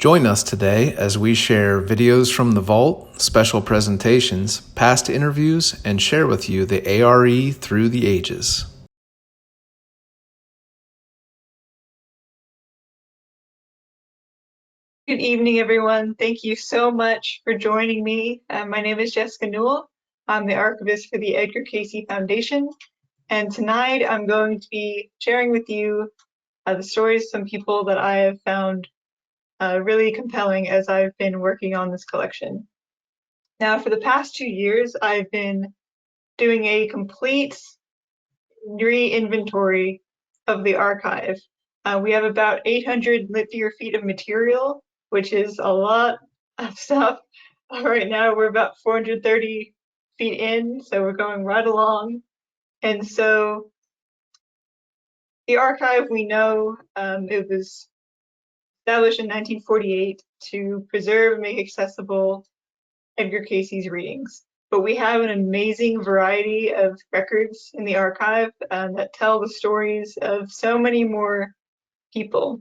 Join us today as we share videos from the vault, special presentations, past interviews, and share with you the A.R.E. through the ages. Good evening, everyone. Thank you so much for joining me. My name is Jessica Newell. I'm the archivist for the Edgar Cayce Foundation. And tonight I'm going to be sharing with you the stories of some people that I have found really compelling as I've been working on this collection. Now, for the past 2 years, I've been doing a complete re-inventory of the archive. We have about 800 linear feet of material, which is a lot of stuff. Right now, we're about 430 feet in, so we're going right along. And so the archive, we know it was established in 1948 to preserve and make accessible Edgar Cayce's readings. But we have an amazing variety of records in the archive that tell the stories of so many more people.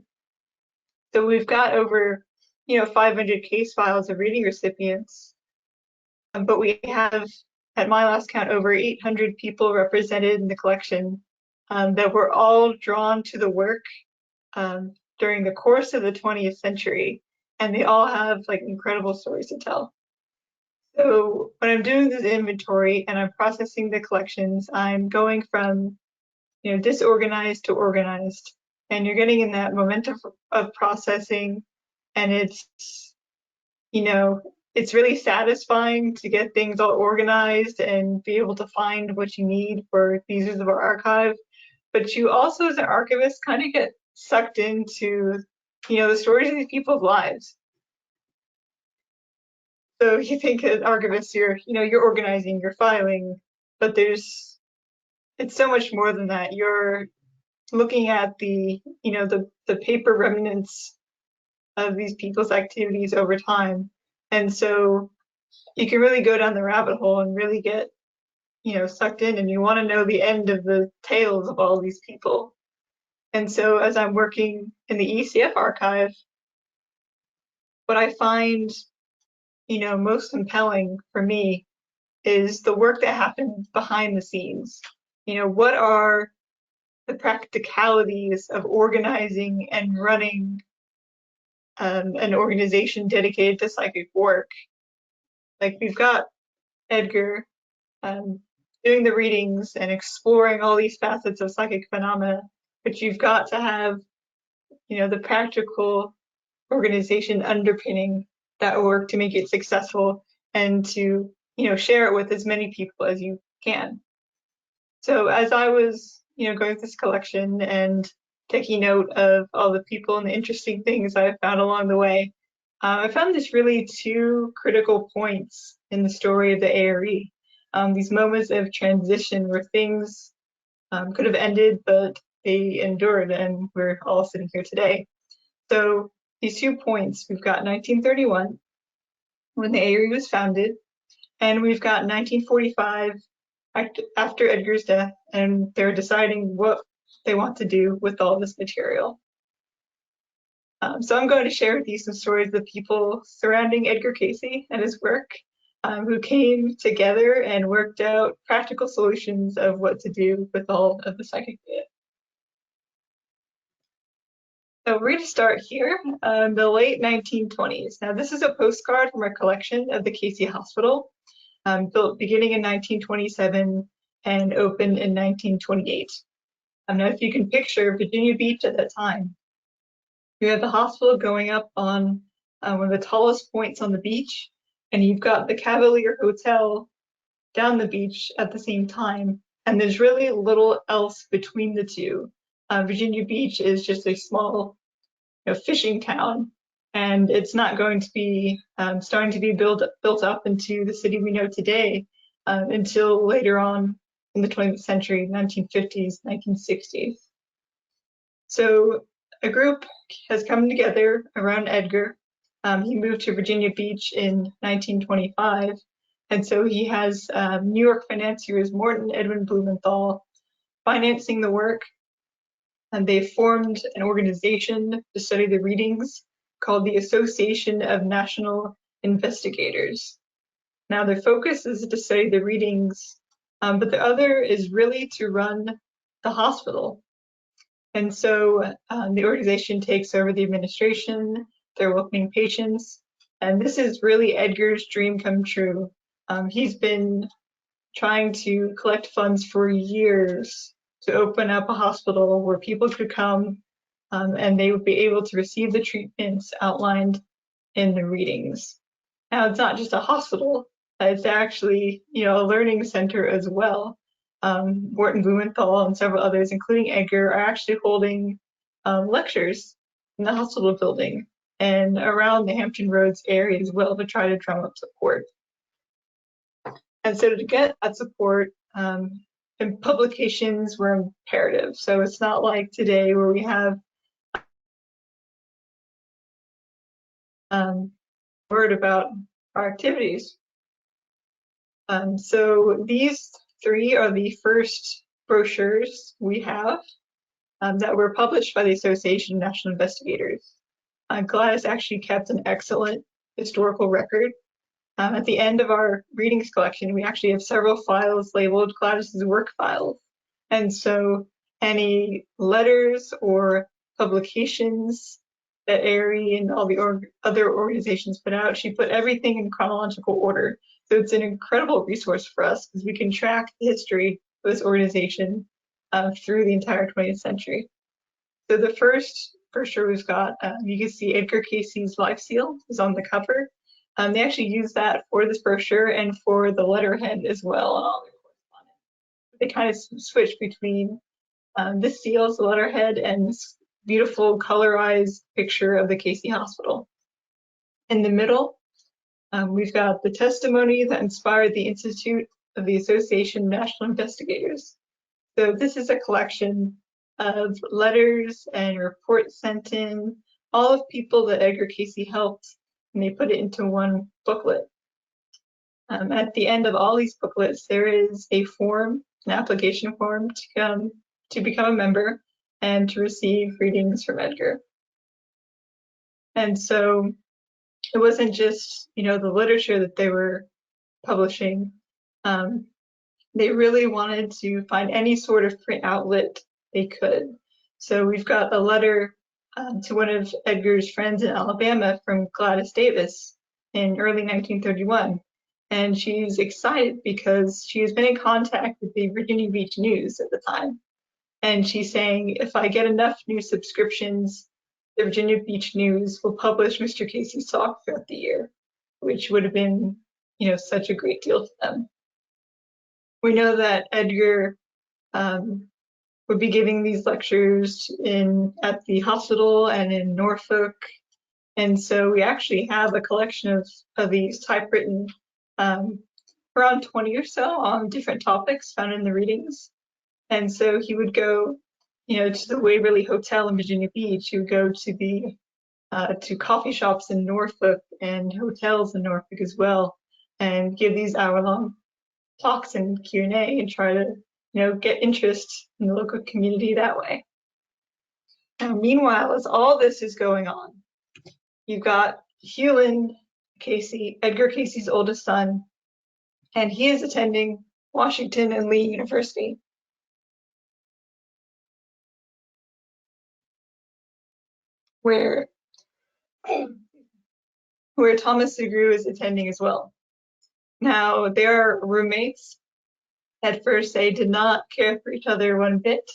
So we've got over 500 case files of reading recipients, but we have, at my last count, over 800 people represented in the collection that were all drawn to the work during the course of the 20th century, and they all have incredible stories to tell. So when I'm doing this inventory and I'm processing the collections, I'm going from disorganized to organized, and you're getting in that momentum of processing, and it's really satisfying to get things all organized and be able to find what you need for pieces of our archive. But you also, as an archivist, kind of get sucked into the stories of these people's lives. So you think as archivists, you're organizing, you're filing, but it's so much more than that. You're looking at the paper remnants of these people's activities over time, and so you can really go down the rabbit hole and really get sucked in, and you want to know the end of the tales of all these people. And so as I'm working in the ECF archive, what I find most compelling for me is the work that happens behind the scenes. What are the practicalities of organizing and running an organization dedicated to psychic work? Like, we've got Edgar doing the readings and exploring all these facets of psychic phenomena, but you've got to have the practical organization underpinning that work to make it successful and to share it with as many people as you can. So as I was going through this collection and taking note of all the people and the interesting things I found along the way, I found there's really two critical points in the story of the A.R.E. These moments of transition where things could have ended, but they endured, and we're all sitting here today. So these 2 points, we've got 1931, when the A.R.E. was founded, and we've got 1945, after Edgar's death, and they're deciding what they want to do with all this material. So I'm going to share with you some stories of the people surrounding Edgar Cayce and his work, who came together and worked out practical solutions of what to do with all of the psychic data. So we're going to start here, the late 1920s. Now, this is a postcard from our collection of the Cayce Hospital, built beginning in 1927 and opened in 1928. Now, if you can picture Virginia Beach at that time, you have the hospital going up on one of the tallest points on the beach, and you've got the Cavalier Hotel down the beach at the same time, and there's really little else between the two. Virginia Beach is just a small fishing town, and it's not going to be starting to be built up into the city we know today until later on in the 20th century, 1950s, 1960s. So a group has come together around Edgar. He moved to Virginia Beach in 1925, and so he has New York financiers Morton Edwin Blumenthal financing the work, and they formed an organization to study the readings called the Association of National Investigators. Now, their focus is to study the readings, but the other is really to run the hospital. And so the organization takes over the administration, they're welcoming patients, and this is really Edgar's dream come true. He's been trying to collect funds for years to open up a hospital where people could come and they would be able to receive the treatments outlined in the readings. Now, it's not just a hospital, it's actually, a learning center as well. Wharton Blumenthal and several others, including Edgar, are actually holding lectures in the hospital building and around the Hampton Roads area as well to try to drum up support. And so to get that support, and publications were imperative. So it's not like today where we have word about our activities. So these 3 are the first brochures we have that were published by the Association of National Investigators. Gladys actually kept an excellent historical record. At the end of our readings collection, we actually have several files labeled Gladys's work files. And so any letters or publications that A.R.E. and all the other organizations put out, she put everything in chronological order. So it's an incredible resource for us because we can track the history of this organization through the entire 20th century. So the first brochure we've got, you can see Edgar Cayce's life seal is on the cover. They actually use that for this brochure and for the letterhead as well and all their correspondence. They kind of switch between this seal as the letterhead and this beautiful colorized picture of the Cayce Hospital. In the middle, we've got the testimony that inspired the Institute of the Association of National Investigators. So this is a collection of letters and reports sent in, all of people that Edgar Cayce helped, and they put it into one booklet. At the end of all these booklets, there is a form, an application form to become a member and to receive readings from Edgar. And so it wasn't just, the literature that they were publishing. They really wanted to find any sort of print outlet they could. So we've got a letter to one of Edgar's friends in Alabama from Gladys Davis in early 1931. And she's excited because she has been in contact with the Virginia Beach News at the time. And she's saying, if I get enough new subscriptions, the Virginia Beach News will publish Mr. Cayce's talk throughout the year, which would have been, such a great deal to them. We know that Edgar would be giving these lectures at the hospital and in Norfolk. And so we actually have a collection of these typewritten, around 20 or so on different topics found in the readings. And so he would go, to the Waverly Hotel in Virginia Beach. He would go to to coffee shops in Norfolk and hotels in Norfolk as well, and give these hour-long talks and Q&A and try to, get interest in the local community that way. Now, meanwhile, as all this is going on, you've got Hewlin Cayce, Edgar Cayce's oldest son, and he is attending Washington and Lee University. Where Thomas Sugrue is attending as well. Now, they're roommates. At first, they did not care for each other one bit.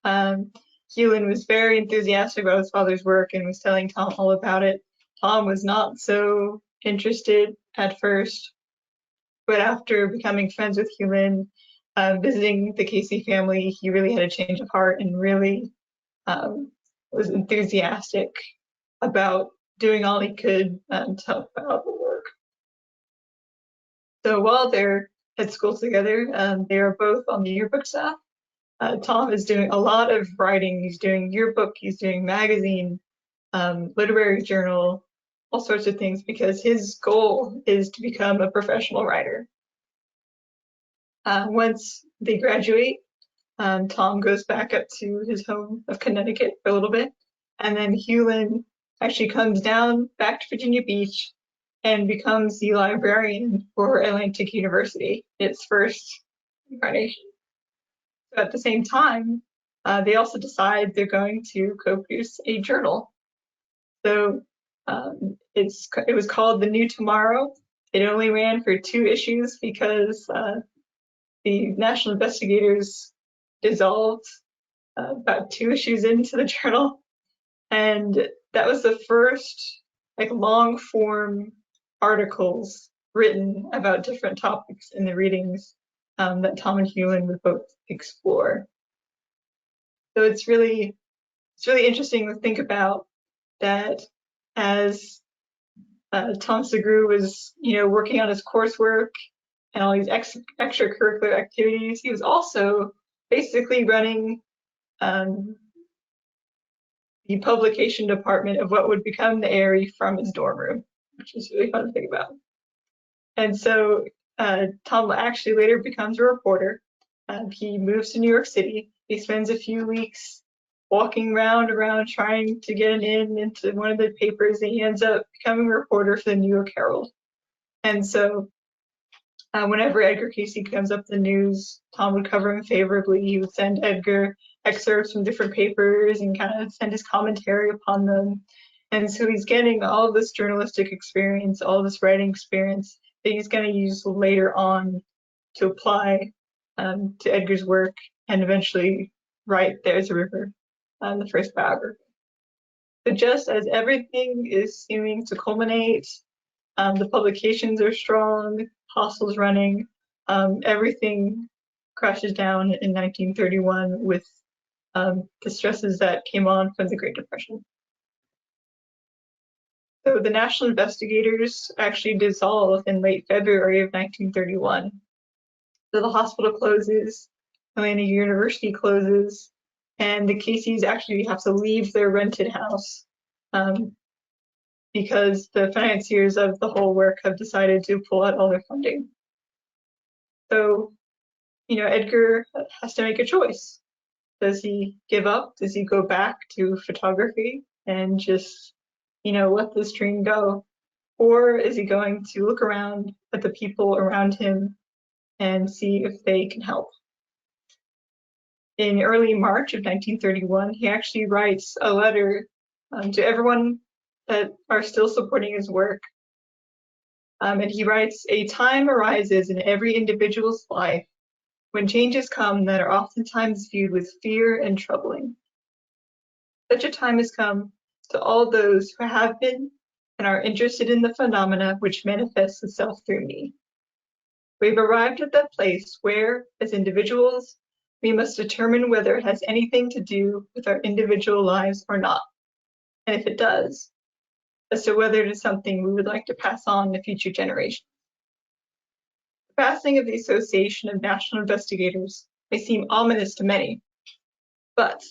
Hewlin was very enthusiastic about his father's work and was telling Tom all about it. Tom was not so interested at first, but after becoming friends with Hewlin, visiting the Cayce family, he really had a change of heart and really was enthusiastic about doing all he could to help out the work. So while they're at school together, they are both on the yearbook staff. Tom is doing a lot of writing. He's doing yearbook, he's doing magazine, literary journal, all sorts of things, because his goal is to become a professional writer. Once they graduate, Tom goes back up to his home of Connecticut for a little bit, and then Hewlin actually comes down back to Virginia Beach and becomes the librarian for Atlantic University, its first incarnation. So at the same time, they also decide they're going to co-produce a journal. So it was called The New Tomorrow. It only ran for 2 issues because the National Investigators dissolved about 2 issues into the journal, and that was the first long form articles written about different topics in the readings that Tom and Hewlin would both explore. So it's really interesting to think about that as Tom Sugrue was working on his coursework and all these extracurricular activities. He was also basically running the publication department of what would become the A.R.E. from his dorm room, which is really fun to think about. And so Tom actually later becomes a reporter. He moves to New York City. He spends a few weeks walking around trying to get an in into one of the papers, and he ends up becoming a reporter for the New York Herald. And so whenever Edgar Cayce comes up in the news, Tom would cover him favorably. He would send Edgar excerpts from different papers and kind of send his commentary upon them. And so he's getting all of this journalistic experience, all of this writing experience that he's going to use later on to apply to Edgar's work and eventually write There's a River, the first biography. But just as everything is seeming to culminate, the publications are strong, hostels running, everything crashes down in 1931 with the stresses that came on from the Great Depression. So the National Investigators actually dissolve in late February of 1931. So the hospital closes, Atlantic University closes, and the Cayces actually have to leave their rented house because the financiers of the whole work have decided to pull out all their funding. So, Edgar has to make a choice. Does he give up? Does he go back to photography and just, let this dream go? Or is he going to look around at the people around him and see if they can help? In early March of 1931, he actually writes a letter to everyone that are still supporting his work. And he writes, "A time arises in every individual's life when changes come that are oftentimes viewed with fear and troubling. Such a time has come to all those who have been and are interested in the phenomena which manifests itself through me. We've arrived at that place where, as individuals, we must determine whether it has anything to do with our individual lives or not, and if it does, as to whether it is something we would like to pass on to future generations. The passing of the Association of National Investigators may seem ominous to many, but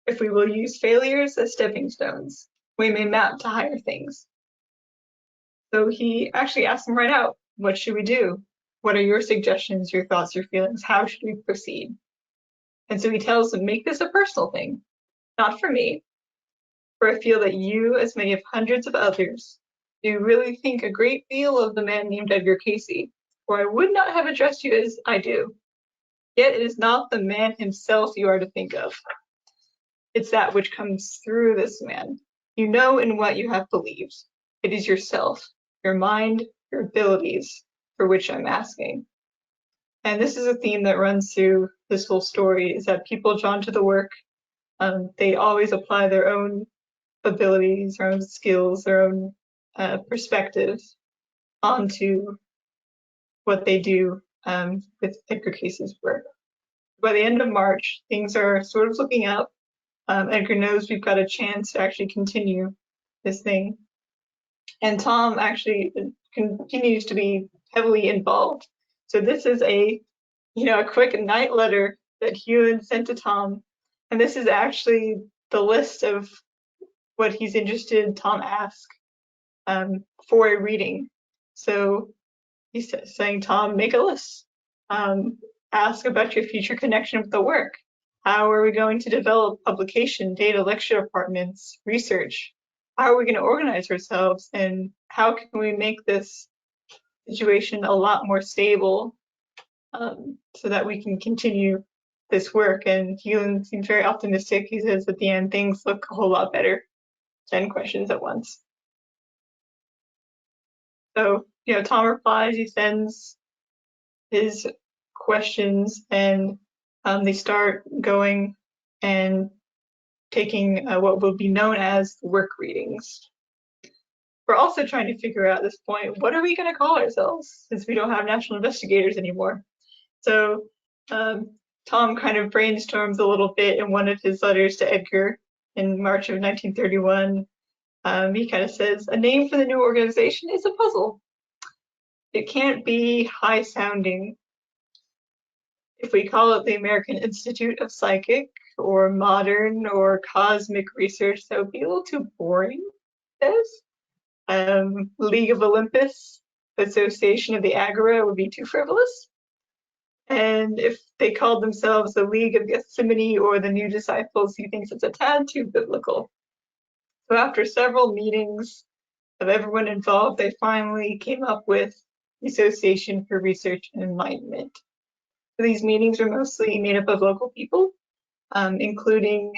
if we will use failures as stepping stones, we may mount to higher things." So he actually asked them right out, what should we do? What are your suggestions, your thoughts, your feelings? How should we proceed? And so he tells them, make this a personal thing, not for me, for I feel that you, as many of hundreds of others, do really think a great deal of the man named Edgar Cayce, or I would not have addressed you as I do. Yet it is not the man himself you are to think of. It's that which comes through this man. You know in what you have believed. It is yourself, your mind, your abilities, for which I'm asking. And this is a theme that runs through this whole story, is that people drawn to the work, they always apply their own abilities, their own skills, their own perspectives onto what they do with Edgar Cayce's work. By the end of March, things are sort of looking up. Edgar knows we've got a chance to actually continue this thing. And Tom actually continues to be heavily involved. So this is a quick night letter that Hewlin sent to Tom. And this is actually the list of what he's interested Tom ask for a reading. So he's saying, Tom, make a list. Ask about your future connection with the work. How are we going to develop publication, data, lecture departments, research? how are we going to organize ourselves, and how can we make this situation a lot more stable, so that we can continue this work. And Hewlin seems very optimistic. He says at the end, things look a whole lot better. 10 questions at once. So, Tom replies, he sends his questions, and they start going and taking what will be known as work readings. We're also trying to figure out at this point, what are we going to call ourselves, since we don't have national investigators anymore? So Tom kind of brainstorms a little bit in one of his letters to Edgar in March of 1931. He kind of says, a name for the new organization is a puzzle. It can't be high sounding. If we call it the American Institute of Psychic or Modern or Cosmic Research, that would be a little too boring. League of Olympus, Association of the Agora would be too frivolous. And if they called themselves the League of Gethsemane or the New Disciples, he thinks it's a tad too biblical. So after several meetings of everyone involved, they finally came up with the Association for Research and Enlightenment. So these meetings were mostly made up of local people, including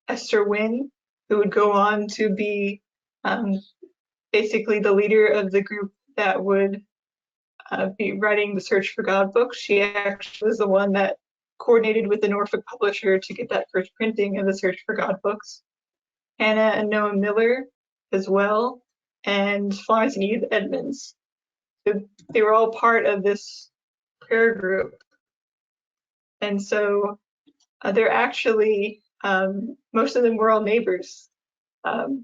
Esther Wynn, who would go on to be basically the leader of the group that would be writing the Search for God book. She actually was the one that coordinated with the Norfolk publisher to get that first printing of the Search for God books. Hannah and Noah Miller as well, and Florence and Edith Edmonds. So they were all part of this prayer group. And so they're actually, most of them were all neighbors. Hannah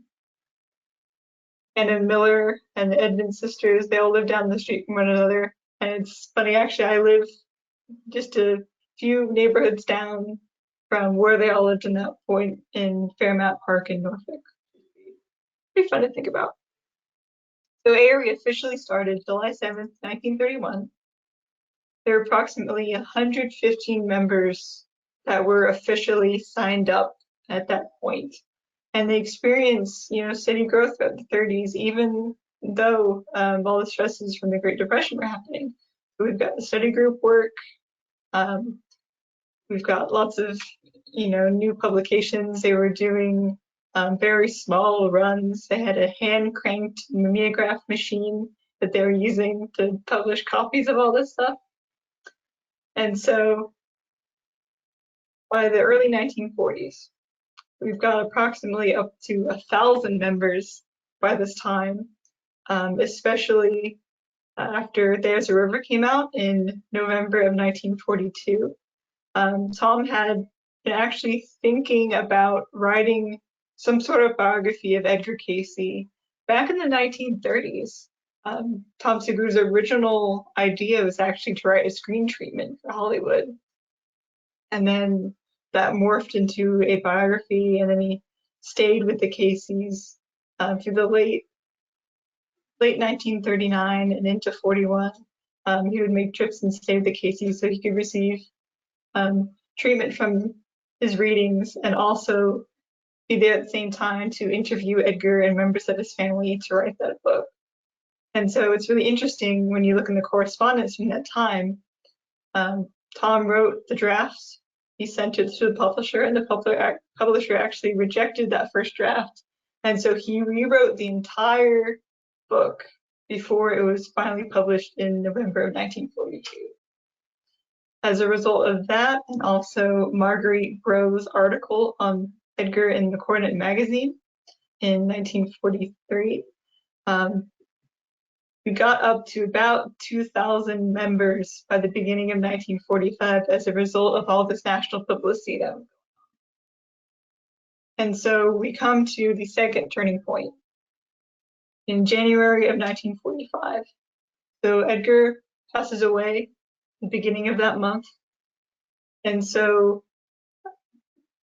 Miller and the Edmonds sisters, they all live down the street from one another. And it's funny, actually, I live just a few neighborhoods down from where they all lived in that point in Fairmount Park in Norfolk. Pretty fun to think about. So A.R.E. officially started July 7th, 1931. There were approximately 115 members that were officially signed up at that point. And they experienced, steady growth throughout the 30s, even though all the stresses from the Great Depression were happening. So we've got the study group work. We've got lots of, new publications. They were doing very small runs. They had a hand-cranked mimeograph machine that they were using to publish copies of all this stuff. And so by the early 1940s, we've got approximately up to 1,000 members by this time, especially after There's a River came out in November of 1942. Tom had been actually thinking about writing some sort of biography of Edgar Cayce back in the 1930s. Tom Sugrue's original idea was actually to write a screen treatment for Hollywood. And then that morphed into a biography, and then he stayed with the Cayces through the late 1939 and into 41. He would make trips and stay with the Cayces so he could receive treatment from his readings, and also be there at the same time to interview Edgar and members of his family to write that book. And so it's really interesting when you look in the correspondence from that time. Tom wrote the drafts, he sent it to the publisher, and the publisher actually rejected that first draft. And so he rewrote the entire book before it was finally published in November of 1942. As a result of that, and also Marguerite Grove's article on Edgar in the Coordinate magazine in 1943, we got up to about 2,000 members by the beginning of 1945 as a result of all this national publicity. And so we come to the second turning point in January of 1945. So Edgar passes away at the beginning of that month. And so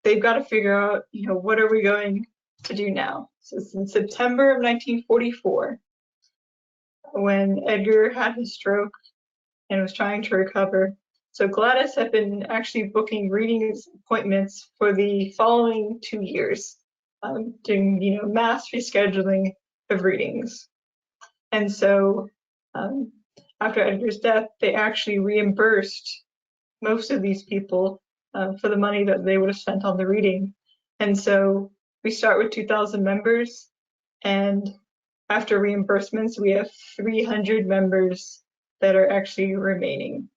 they've got to figure out, what are we going to do now? So it's in September of 1944, when Edgar had his stroke and was trying to recover. So Gladys had been actually booking reading appointments for the following 2 years. doing, mass rescheduling of readings. And so after Edgar's death, they actually reimbursed most of these people for the money that they would have spent on the reading. And so we start with 2,000 members, and after reimbursements, we have 300 members that are actually remaining.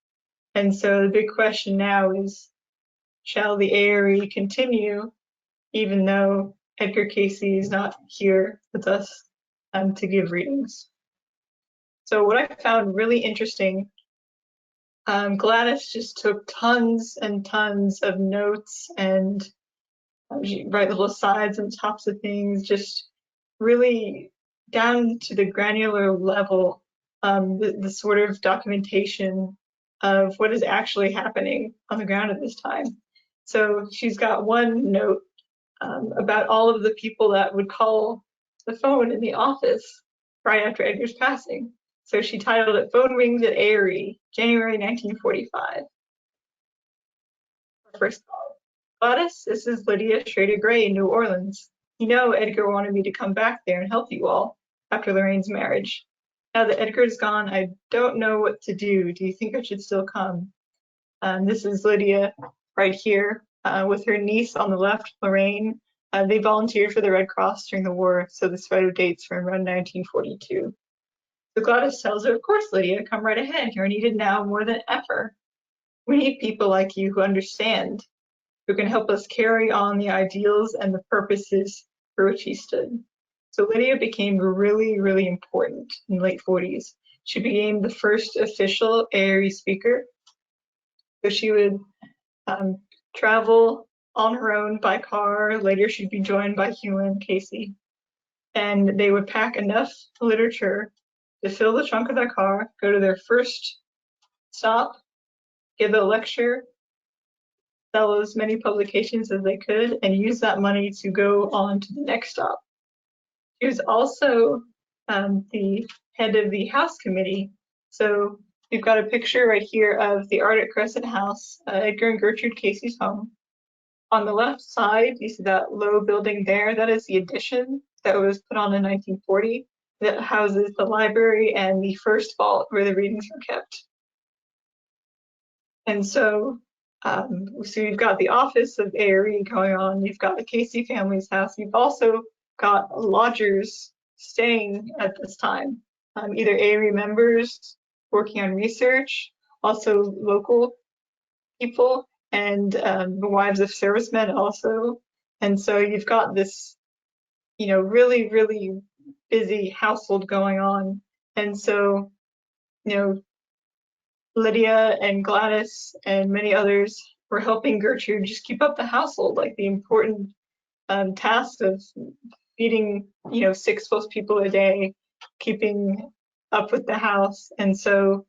And so the big question now is, shall the A.R.E. continue, even though Edgar Cayce is not here with us to give readings? So what I found really interesting, Gladys just took tons and tons of notes, and she write little sides and tops of things, just really down to the granular level, the sort of documentation of what is actually happening on the ground at this time. So she's got one note about all of the people that would call the phone in the office right after Edgar's passing. So she titled it "Phone Rings at A.R.E., January 1945. First call. Gladys, this is Lydia Schrader Gray in New Orleans. You know Edgar wanted me to come back there and help you all after Lorraine's marriage. Now that Edgar's gone, I don't know what to do. Do you think I should still come? This is Lydia right here with her niece on the left, Lorraine. They volunteered for the Red Cross during the war, so this photo dates from around 1942. So Gladys tells her, of course, Lydia, come right ahead. You're needed now more than ever. We need people like you who understand, who can help us carry on the ideals and the purposes for which he stood. So Lydia became really, really important in the late 40s. She became the first official A.R.E. speaker. So she would travel on her own by car. Later, she'd be joined by Hugh and Cayce. And they would pack enough literature to fill the trunk of their car, go to their first stop, give a lecture, sell as many publications as they could, and use that money to go on to the next stop. She was also the head of the House Committee. So we've got a picture right here of the Art at Crescent House, Edgar and Gertrude Cayce's home. On the left side, you see that low building there. That is the addition that was put on in 1940 that houses the library and the first vault where the readings were kept. And so you've got the office of A.R.E. going on. You've got the Cayce family's house. You've also got lodgers staying at this time, either A.R.E. members working on research, also local people, and the wives of servicemen also. And so you've got this, really, really busy household going on. And so, Lydia and Gladys and many others were helping Gertrude just keep up the household, like the important task of feeding, 6+ people a day, keeping up with the house. And so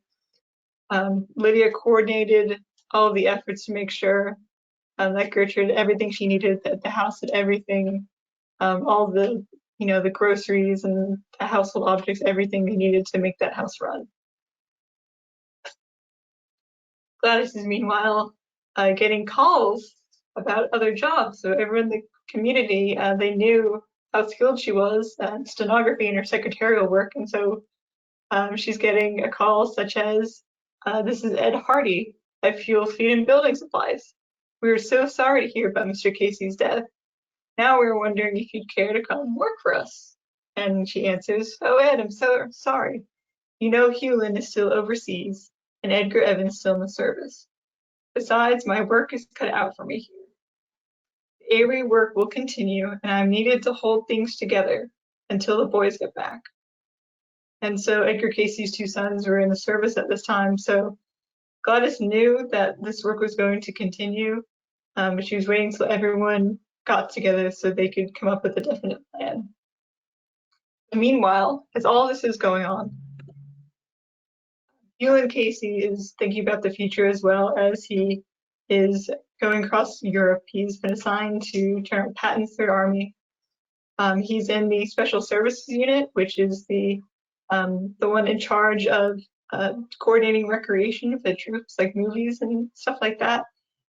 Lydia coordinated all of the efforts to make sure that Gertrude had everything she needed, that the house had everything, all the, the groceries and the household objects, everything they needed to make that house run. Gladys is meanwhile getting calls about other jobs. So everyone in the community, they knew how skilled she was at stenography and her secretarial work. And so she's getting a call such as, this is A.R.E. at Fuel, Feed, and Building Supplies. We are so sorry to hear about Mr. Cayce's death. Now we're wondering if you'd care to come work for us. And she answers, oh, Ed, I'm so sorry. Hewlin is still overseas, and Edgar Evans still in the service. Besides, my work is cut out for me here. The A.R.E. work will continue, and I'm needed to hold things together until the boys get back. And so Edgar Cayce's 2 sons were in the service at this time, so Gladys knew that this work was going to continue, but she was waiting till everyone got together so they could come up with a definite plan. Meanwhile, as all this is going on, Newell Cayce is thinking about the future as well, as he is going across Europe. He's been assigned to General Patton's Third Army. He's in the Special Services Unit, which is the one in charge of coordinating recreation for the troops, like movies and stuff like that.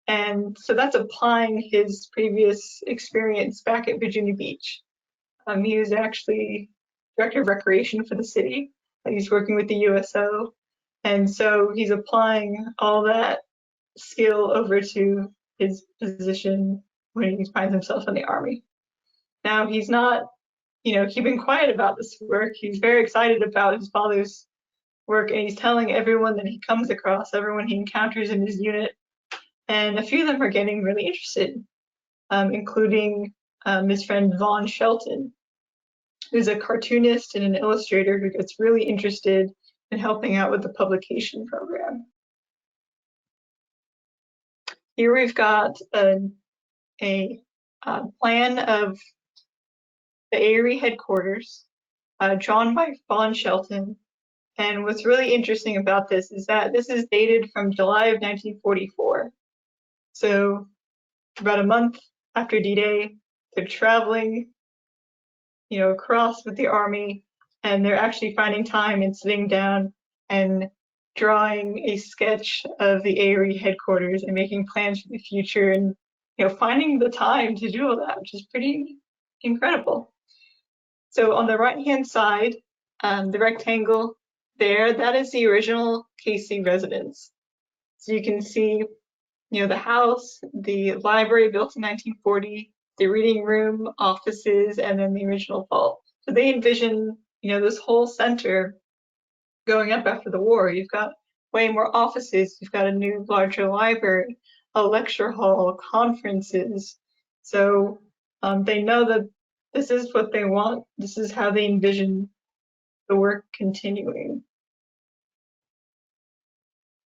And so that's applying his previous experience back at Virginia Beach. He was actually director of recreation for the city. He's working with the USO. And so he's applying all that skill over to his position when he finds himself in the Army. Now, he's not, keeping quiet about this work. He's very excited about his father's work, and he's telling everyone that he comes across, everyone he encounters in his unit. And a few of them are getting really interested, including his friend Vaughn Shelton, who's a cartoonist and an illustrator who gets really interested in helping out with the publication program. Here we've got a plan of the A.R.E. headquarters, drawn by Vaughn Shelton. And what's really interesting about this is that this is dated from July of 1944. So about a month after D-Day, they're traveling, across with the Army, and they're actually finding time and sitting down and drawing a sketch of the A.R.E. headquarters and making plans for the future, and finding the time to do all that, which is pretty incredible. So on the right-hand side, the rectangle there, that is the original Cayce residence. So you can see, the house, the library built in 1940, the reading room, offices, and then the original vault. So they envision, this whole center going up after the war. You've got way more offices. You've got a new, larger library, a lecture hall, conferences. So they know that this is what they want. This is how they envision the work continuing.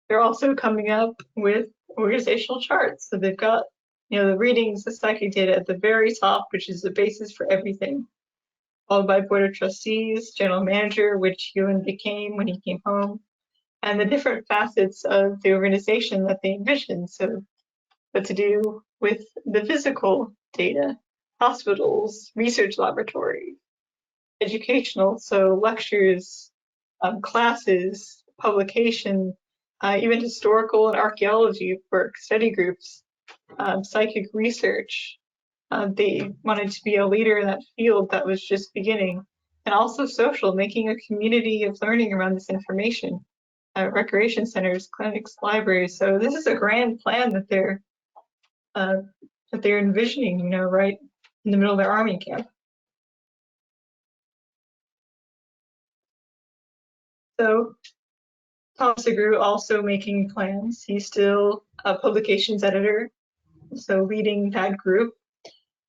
They're also coming up with organizational charts. So they've got, the readings, the psychic data at the very top, which is the basis for everything, followed by board of trustees, general manager, which Ewan became when he came home, and the different facets of the organization that they envisioned. So what to do with the physical data, hospitals, research laboratories, educational, so lectures, classes, publication, even historical and archaeology work, study groups, psychic research. They wanted to be a leader in that field that was just beginning, and also social, making a community of learning around this information, recreation centers, clinics, libraries. So this is a grand plan that they're envisioning, right in the middle of their Army camp. So Tom Sugrue also making plans. He's still a publications editor, so leading that group.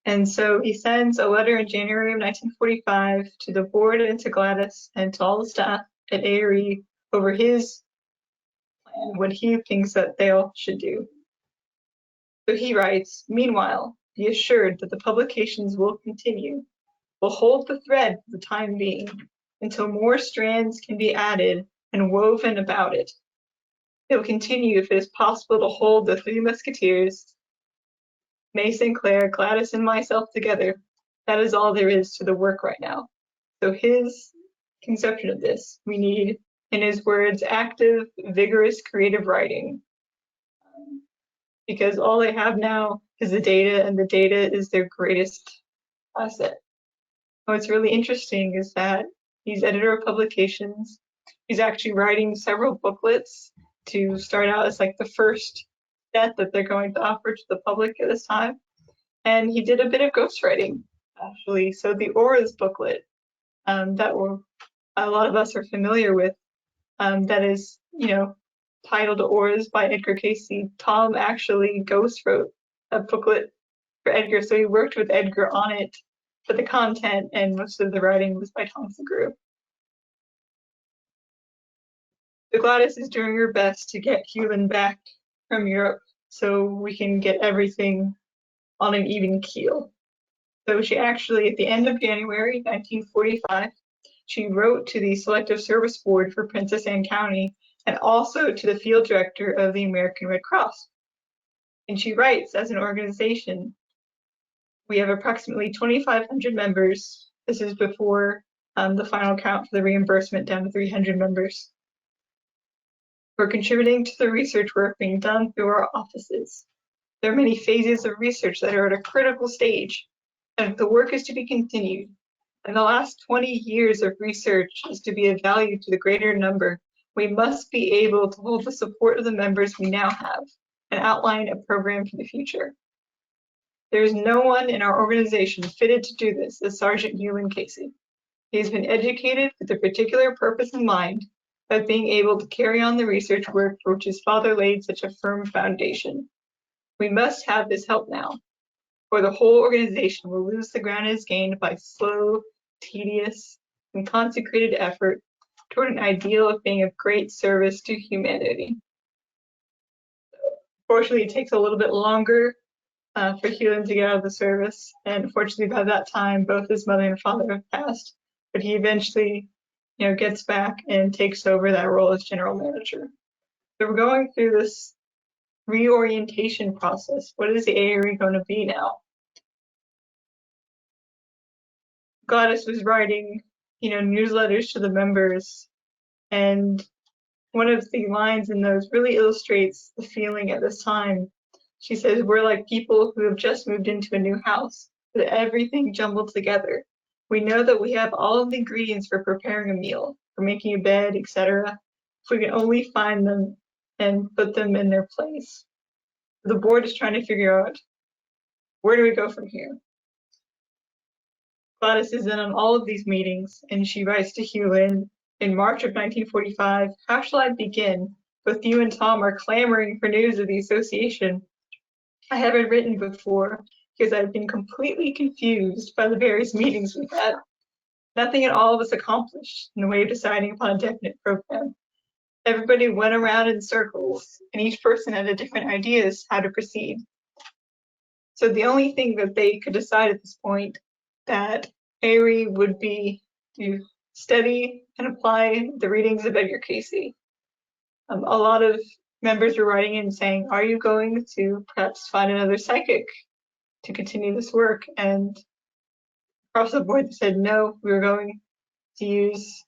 And so he sends a letter in January of 1945 to the board and to Gladys and to all the staff at A.R.E. over his plan, what he thinks that they all should do. So he writes, "Meanwhile, be assured that the publications will continue, will hold the thread for the time being, until more strands can be added and woven about it. It will continue if it is possible to hold the Three Musketeers, May St. Clair, Gladys, and myself together. That is all there is to the work right now." So his conception of this, we need, in his words, active, vigorous, creative writing. Because all they have now is the data, and the data is their greatest asset. What's really interesting is that he's editor of publications. He's actually writing several booklets to start out as like the first set that they're going to offer to the public at this time. And he did a bit of ghostwriting, actually. So the Auras booklet that a lot of us are familiar with, that is, titled Auras by Edgar Cayce. Tom actually ghost wrote a booklet for Edgar, so he worked with Edgar on it, but the content and most of the writing was by Tom Sugrue. So Gladys is doing her best to get Cuban back from Europe so we can get everything on an even keel. So she actually, at the end of January 1945, she wrote to the Selective Service Board for Princess Anne County and also to the field director of the American Red Cross. And she writes, as an organization, we have approximately 2,500 members. This is before the final count for the reimbursement, down to 300 members. We're contributing to the research work being done through our offices. There are many phases of research that are at a critical stage, and the work is to be continued. And the last 20 years of research is to be of value to the greater number. We must be able to hold the support of the members we now have and outline a program for the future. There is no one in our organization fitted to do this as Sergeant Newell Cayce. He has been educated with a particular purpose in mind of being able to carry on the research work for which his father laid such a firm foundation. We must have his help now, or the whole organization will lose the ground it has gained by slow, tedious, and consecrated effort toward an ideal of being of great service to humanity. Fortunately, it takes a little bit longer for Hewlin to get out of the service, and fortunately by that time both his mother and father have passed, but he eventually gets back and takes over that role as general manager. So we're going through this reorientation process. What is the A.R.E. going to be now? Gladys was writing newsletters to the members, and one of the lines in those really illustrates the feeling at this time. She says, we're like people who have just moved into a new house with everything jumbled together. We know that we have all of the ingredients for preparing a meal, for making a bed, etc. If we can only find them and put them in their place. The board is trying to figure out, where do we go from here? Gladys is in on all of these meetings, and she writes to Hewlin in March of 1945, how shall I begin? Both you and Tom are clamoring for news of the association. I haven't written before because I've been completely confused by the various meetings we've had. Nothing at all was accomplished in the way of deciding upon a definite program. Everybody went around in circles, and each person had a different idea as how to proceed. So the only thing that they could decide at this point that A.R.E. would be to study and apply the readings of Edgar Cayce. A lot of members were writing in saying, are you going to perhaps find another psychic to continue this work? And across the board they said, no, we're going to use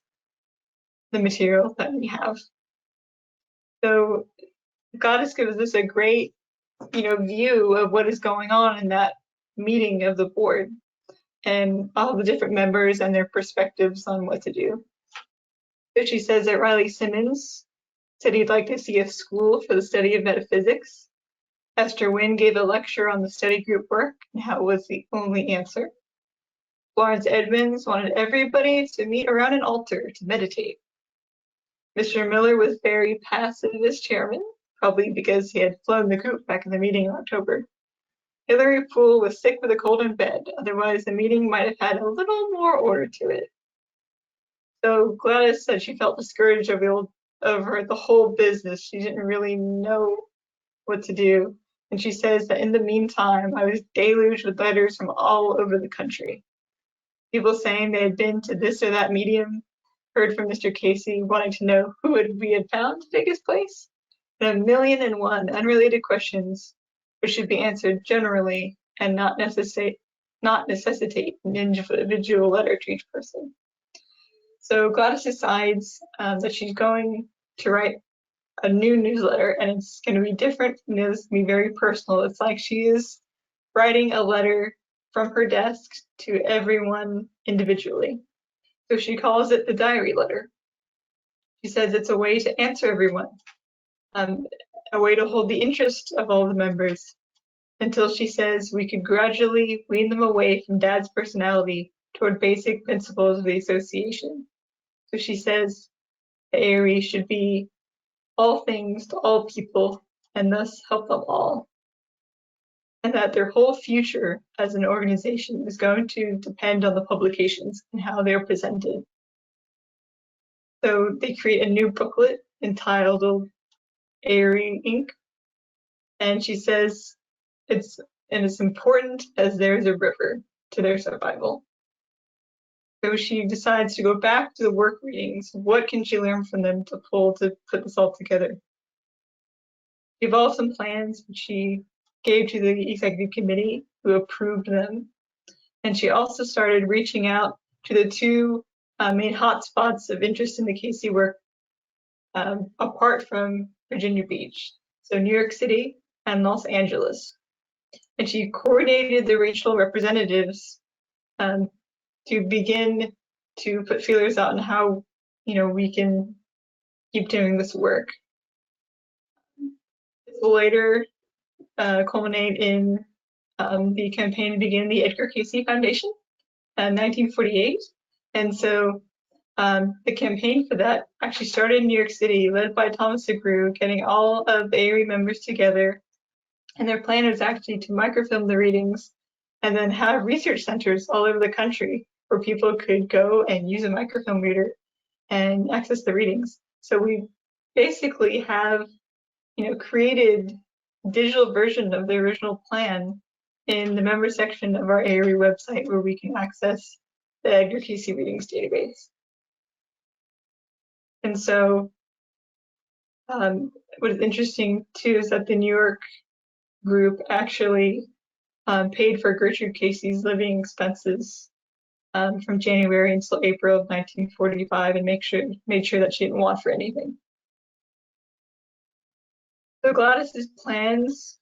the material that we have. So Goddess gives us a great view of what is going on in that meeting of the board and all the different members and their perspectives on what to do. So she says that Riley Simmons said he'd like to see a school for the study of metaphysics. Esther Wynn gave a lecture on the study group work and how it was the only answer. Florence Edmonds wanted everybody to meet around an altar to meditate. Mr. Miller was very passive as chairman, probably because he had flown the group back in the meeting in October. Hilary Poole was sick with a cold in bed, otherwise the meeting might have had a little more order to it. So Gladys said she felt discouraged over the whole business. She didn't really know what to do. And she says that in the meantime, I was deluged with letters from all over the country. People saying they had been to this or that medium, heard from Mr. Cayce, wanting to know who we had found to take his place, and 1,000,001 unrelated questions which should be answered generally and not necessitate an individual letter to each person. So Gladys decides that she's going to write a new newsletter, and it's going to be different from this, be very personal. It's like she is writing a letter from her desk to everyone individually. So she calls it the diary letter. She says it's a way to answer everyone, a way to hold the interest of all the members until she says we could gradually wean them away from Dad's personality toward basic principles of the association. So she says the A.R.E. should be all things to all people and thus help them all. And that their whole future as an organization is going to depend on the publications and how they're presented. So they create a new booklet entitled A.R.E. Inc. And she says it's important as there's a river to their survival. So she decides to go back to the work readings. What can she learn from them to put this all together? She evolved some plans which she gave to the executive committee, who approved them. And she also started reaching out to the two main hotspots of interest in the Cayce work apart from Virginia Beach, so New York City and Los Angeles. and she coordinated the regional representatives to begin to put feelers out on how we can keep doing this work. This will later culminate in the campaign to begin the Edgar Cayce Foundation in 1948. And so the campaign for that actually started in New York City, led by Tom Sugrue, getting all of the A.R.E members together. And their plan was actually to microfilm the readings and then have research centers all over the country where people could go and use a microfilm reader and access the readings. So we basically have, created a digital version of the original plan in the member section of our A.R.E website, where we can access the Edgar Cayce Readings database. And so what is interesting too is that the New York group actually paid for Gertrude Cayce's living expenses from January until April of 1945, and made sure that she didn't want for anything. So Gladys's plans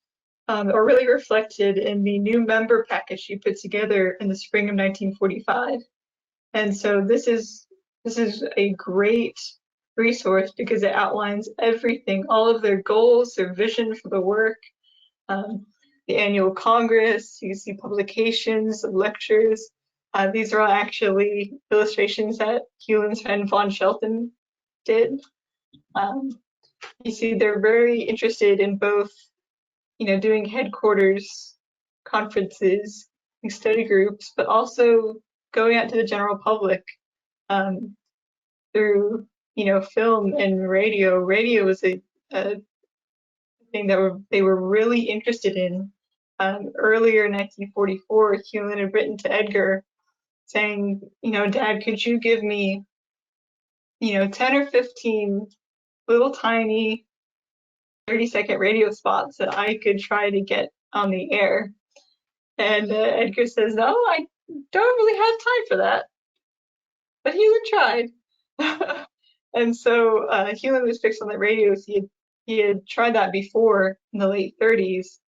are really reflected in the new member package she put together in the spring of 1945. And so this is a great resource because it outlines everything, all of their goals, their vision for the work, the annual Congress. You see publications, lectures. These are all actually illustrations that Hewlin's friend Von Shelton did. You see they're very interested in both, doing headquarters conferences and study groups, but also going out to the general public through, film and radio. Radio was a thing that they were really interested in. Earlier in 1944, Hewlin had written to Edgar saying, Dad, could you give me, 10 or 15 little tiny 30-second radio spots that I could try to get on the air? And Edgar says, no, I don't really have time for that. But Hewlin tried. And so Hewlin was fixed on the radios. He had tried that before in the late 30s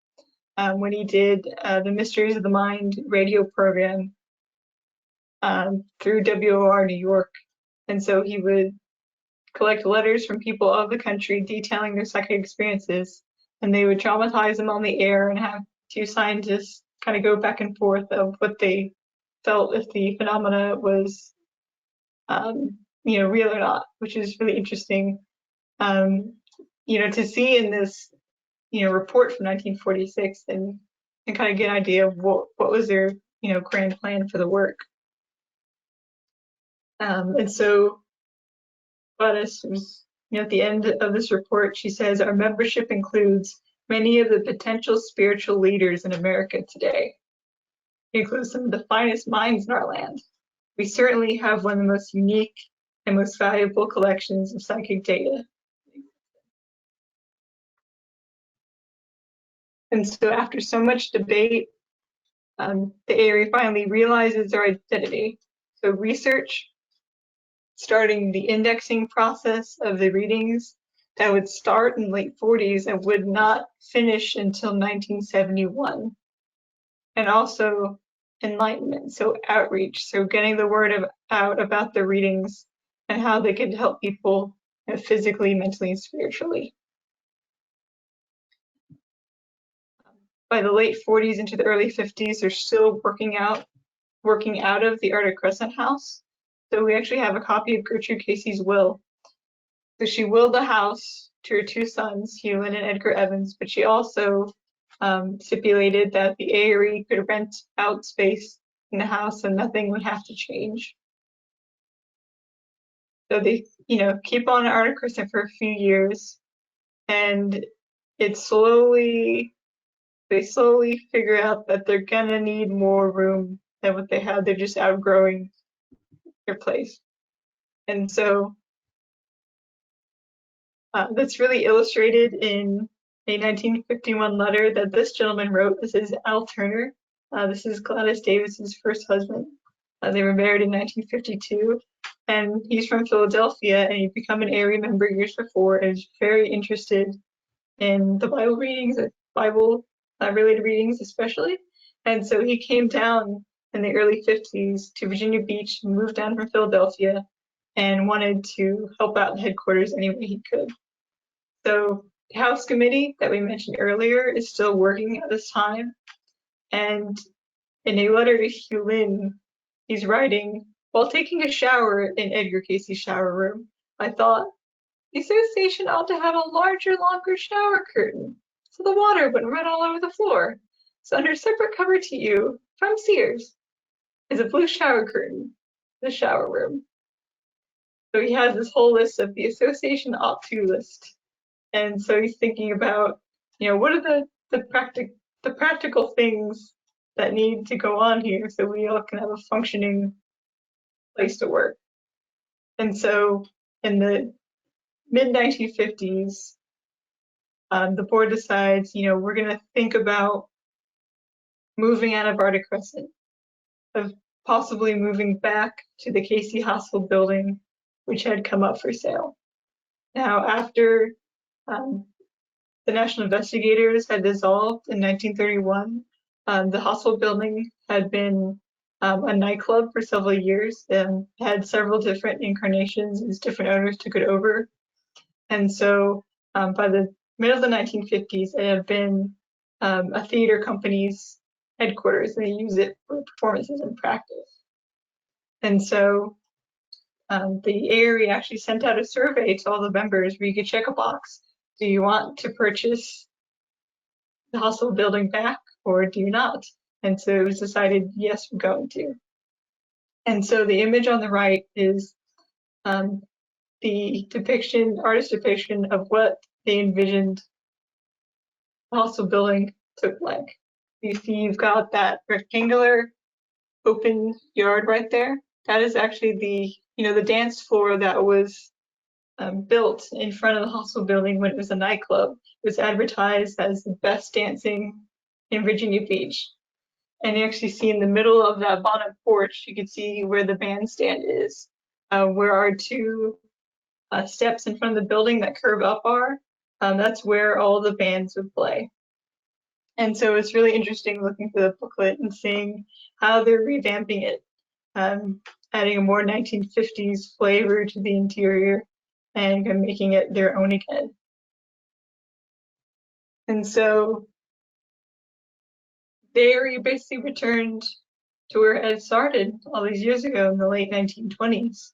when he did the Mysteries of the Mind radio program through WOR New York. And so he would collect letters from people all over the country detailing their psychic experiences, and they would dramatize them on the air and have two scientists kind of go back and forth of what they felt, if the phenomena was real or not, which is really interesting. To see in this, report from 1946 and kind of get an idea of what was their, grand plan for the work. And so Gladys was, at the end of this report, she says, our membership includes many of the potential spiritual leaders in America today. It includes some of the finest minds in our land. We certainly have one of the most unique and most valuable collections of psychic data. And so after so much debate, the A.R.E finally realizes their identity. So research, starting the indexing process of the readings that would start in the late 40s and would not finish until 1971. And also enlightenment, so outreach, so getting the word out about the readings and how they could help people physically, mentally, and spiritually. By the late 40s into the early 50s, they're still working out of the Art of Crescent House. So we actually have a copy of Gertrude Cayce's will. So she willed the house to her two sons, Hewlin and Edgar Evans, but she also stipulated that the A.R.E could rent out space in the house and nothing would have to change. So they, keep on Art of Crescent for a few years, and they slowly figure out that they're gonna need more room than what they have. They're just outgrowing their place. And so that's really illustrated in a 1951 letter that this gentleman wrote. This is Al Turner. This is Gladys Davis's first husband. They were married in 1952, and he's from Philadelphia, and he'd become an A.R.E member years before and is very interested in the Bible readings, Bible related readings especially. And so he came down in the early 50s to Virginia Beach, moved down from Philadelphia, and wanted to help out the headquarters any way he could. So the House Committee that we mentioned earlier is still working at this time. And in a letter to Hugh Lynn, he's writing, while taking a shower in Edgar Cayce's shower room, I thought, the association ought to have a larger, longer shower curtain, so the water wouldn't run all over the floor. So under separate cover to you, from Sears, is a blue shower curtain, the shower room. So he has this whole list of the association ought to list. And so he's thinking about, what are the practical things that need to go on here so we all can have a functioning place to work. And so in the mid-1950s, the board decides, we're going to think about moving out of Arctic Crescent, of possibly moving back to the Cayce Hospital building, which had come up for sale. Now, after the National Investigators had dissolved in 1931, the hospital building had been a nightclub for several years and had several different incarnations as different owners took it over. And so by the middle of the 1950s, it had been a theater company's headquarters, and they use it for performances and practice. And so the A.R.E. actually sent out a survey to all the members where you could check a box. Do you want to purchase the hospital building back, or do you not? And so it was decided, yes, we're going to. And so the image on the right is the artist depiction of what they envisioned the hospital building to look like. You see, you've got that rectangular open yard right there. That is actually the dance floor that was built in front of the hospital building when it was a nightclub. It was advertised as the best dancing in Virginia Beach. And you actually see in the middle of that bottom porch, you can see where the bandstand is, where our two steps in front of the building that curve up are. That's where all the bands would play. And so it's really interesting looking through the booklet and seeing how they're revamping it, adding a more 1950s flavor to the interior and making it their own again. And so the A.R.E. basically returned to where it had started all these years ago in the late 1920s.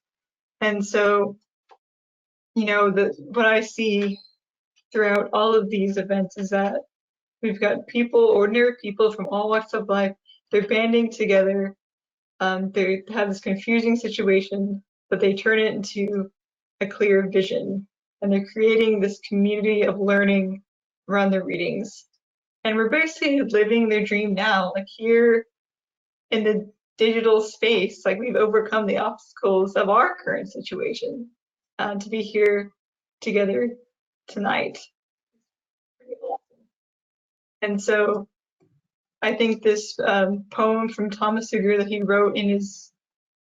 And so, what I see throughout all of these events is that we've got ordinary people from all walks of life, they're banding together. They have this confusing situation, but they turn it into a clear vision. And they're creating this community of learning around their readings. And we're basically living their dream now, like here in the digital space, like we've overcome the obstacles of our current situation to be here together tonight. And so I think this poem from Tom Sugrue that he wrote in his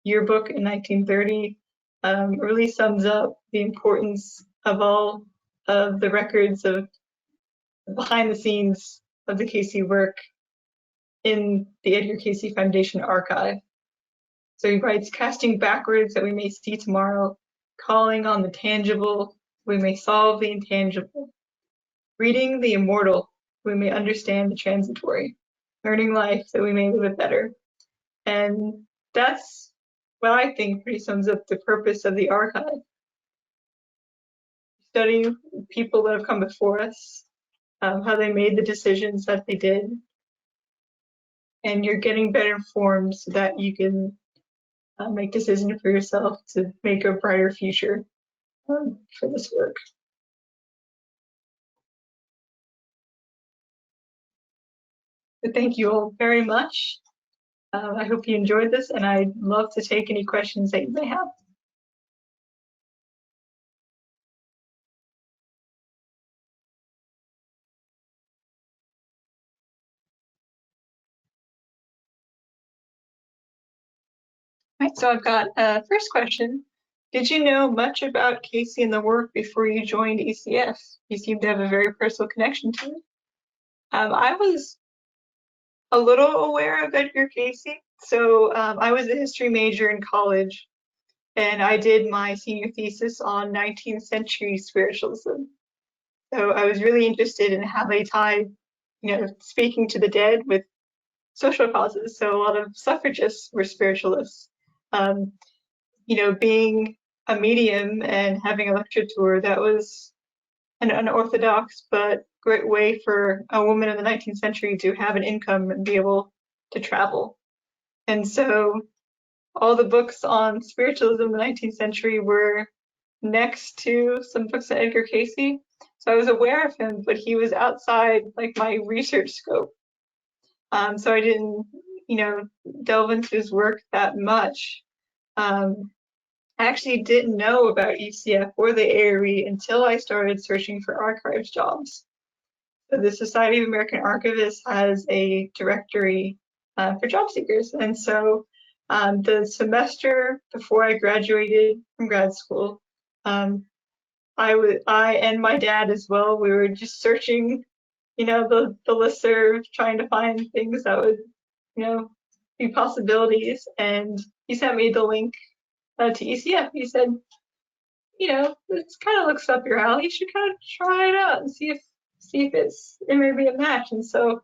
yearbook in 1930 really sums up the importance of all of the records of behind the scenes of the Cayce work in the Edgar Cayce Foundation archive. So he writes, casting backwards that we may see tomorrow, calling on the tangible, we may solve the intangible. Reading the immortal, we may understand the transitory. Learning life that we may live it better. And that's what I think pretty sums up the purpose of the archive. Study people that have come before us, how they made the decisions that they did, and you're getting better informed so that you can make decisions for yourself to make a brighter future for this work. But thank you all very much. I hope you enjoyed this, and I'd love to take any questions that you may have. Right, so I've got a first question. Did you know much about Cayce and the work before you joined ECF? You seem to have a very personal connection to it. I was a little aware of Edgar Cayce. So I was a history major in college, and I did my senior thesis on 19th century spiritualism. So I was really interested in how they tied, speaking to the dead with social causes. So a lot of suffragists were spiritualists. Um, being a medium and having a lecture tour, that was an unorthodox but great way for a woman in the 19th century to have an income and be able to travel. And so all the books on spiritualism in the 19th century were next to some books on Edgar Cayce. So I was aware of him, but he was outside like my research scope. So I didn't, delve into his work that much. I actually didn't know about ECF or the A.R.E. until I started searching for archives jobs. So the Society of American Archivists has a directory for job seekers. And so the semester before I graduated from grad school, I and my dad as well, we were just searching, the listserv, trying to find things that would, be possibilities. And he sent me the link to ECF. He said, this kind of looks up your alley. You should kind of try it out and see if it may be a match. And so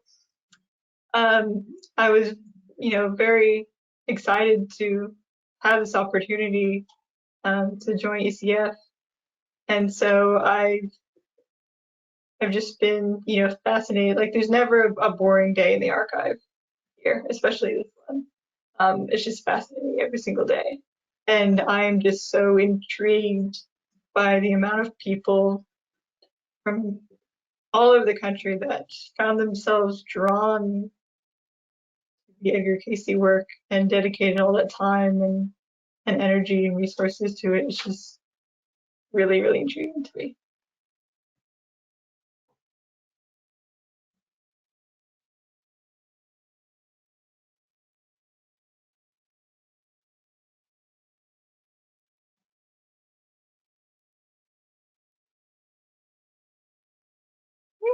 I was, very excited to have this opportunity to join ECF. And so I've just been, fascinated. Like there's never a boring day in the archive here, especially this one. It's just fascinating every single day. And I'm just so intrigued by the amount of people from all over the country that found themselves drawn to the Edgar Cayce work and dedicated all that time and energy and resources to it. It's just really, really intriguing to me.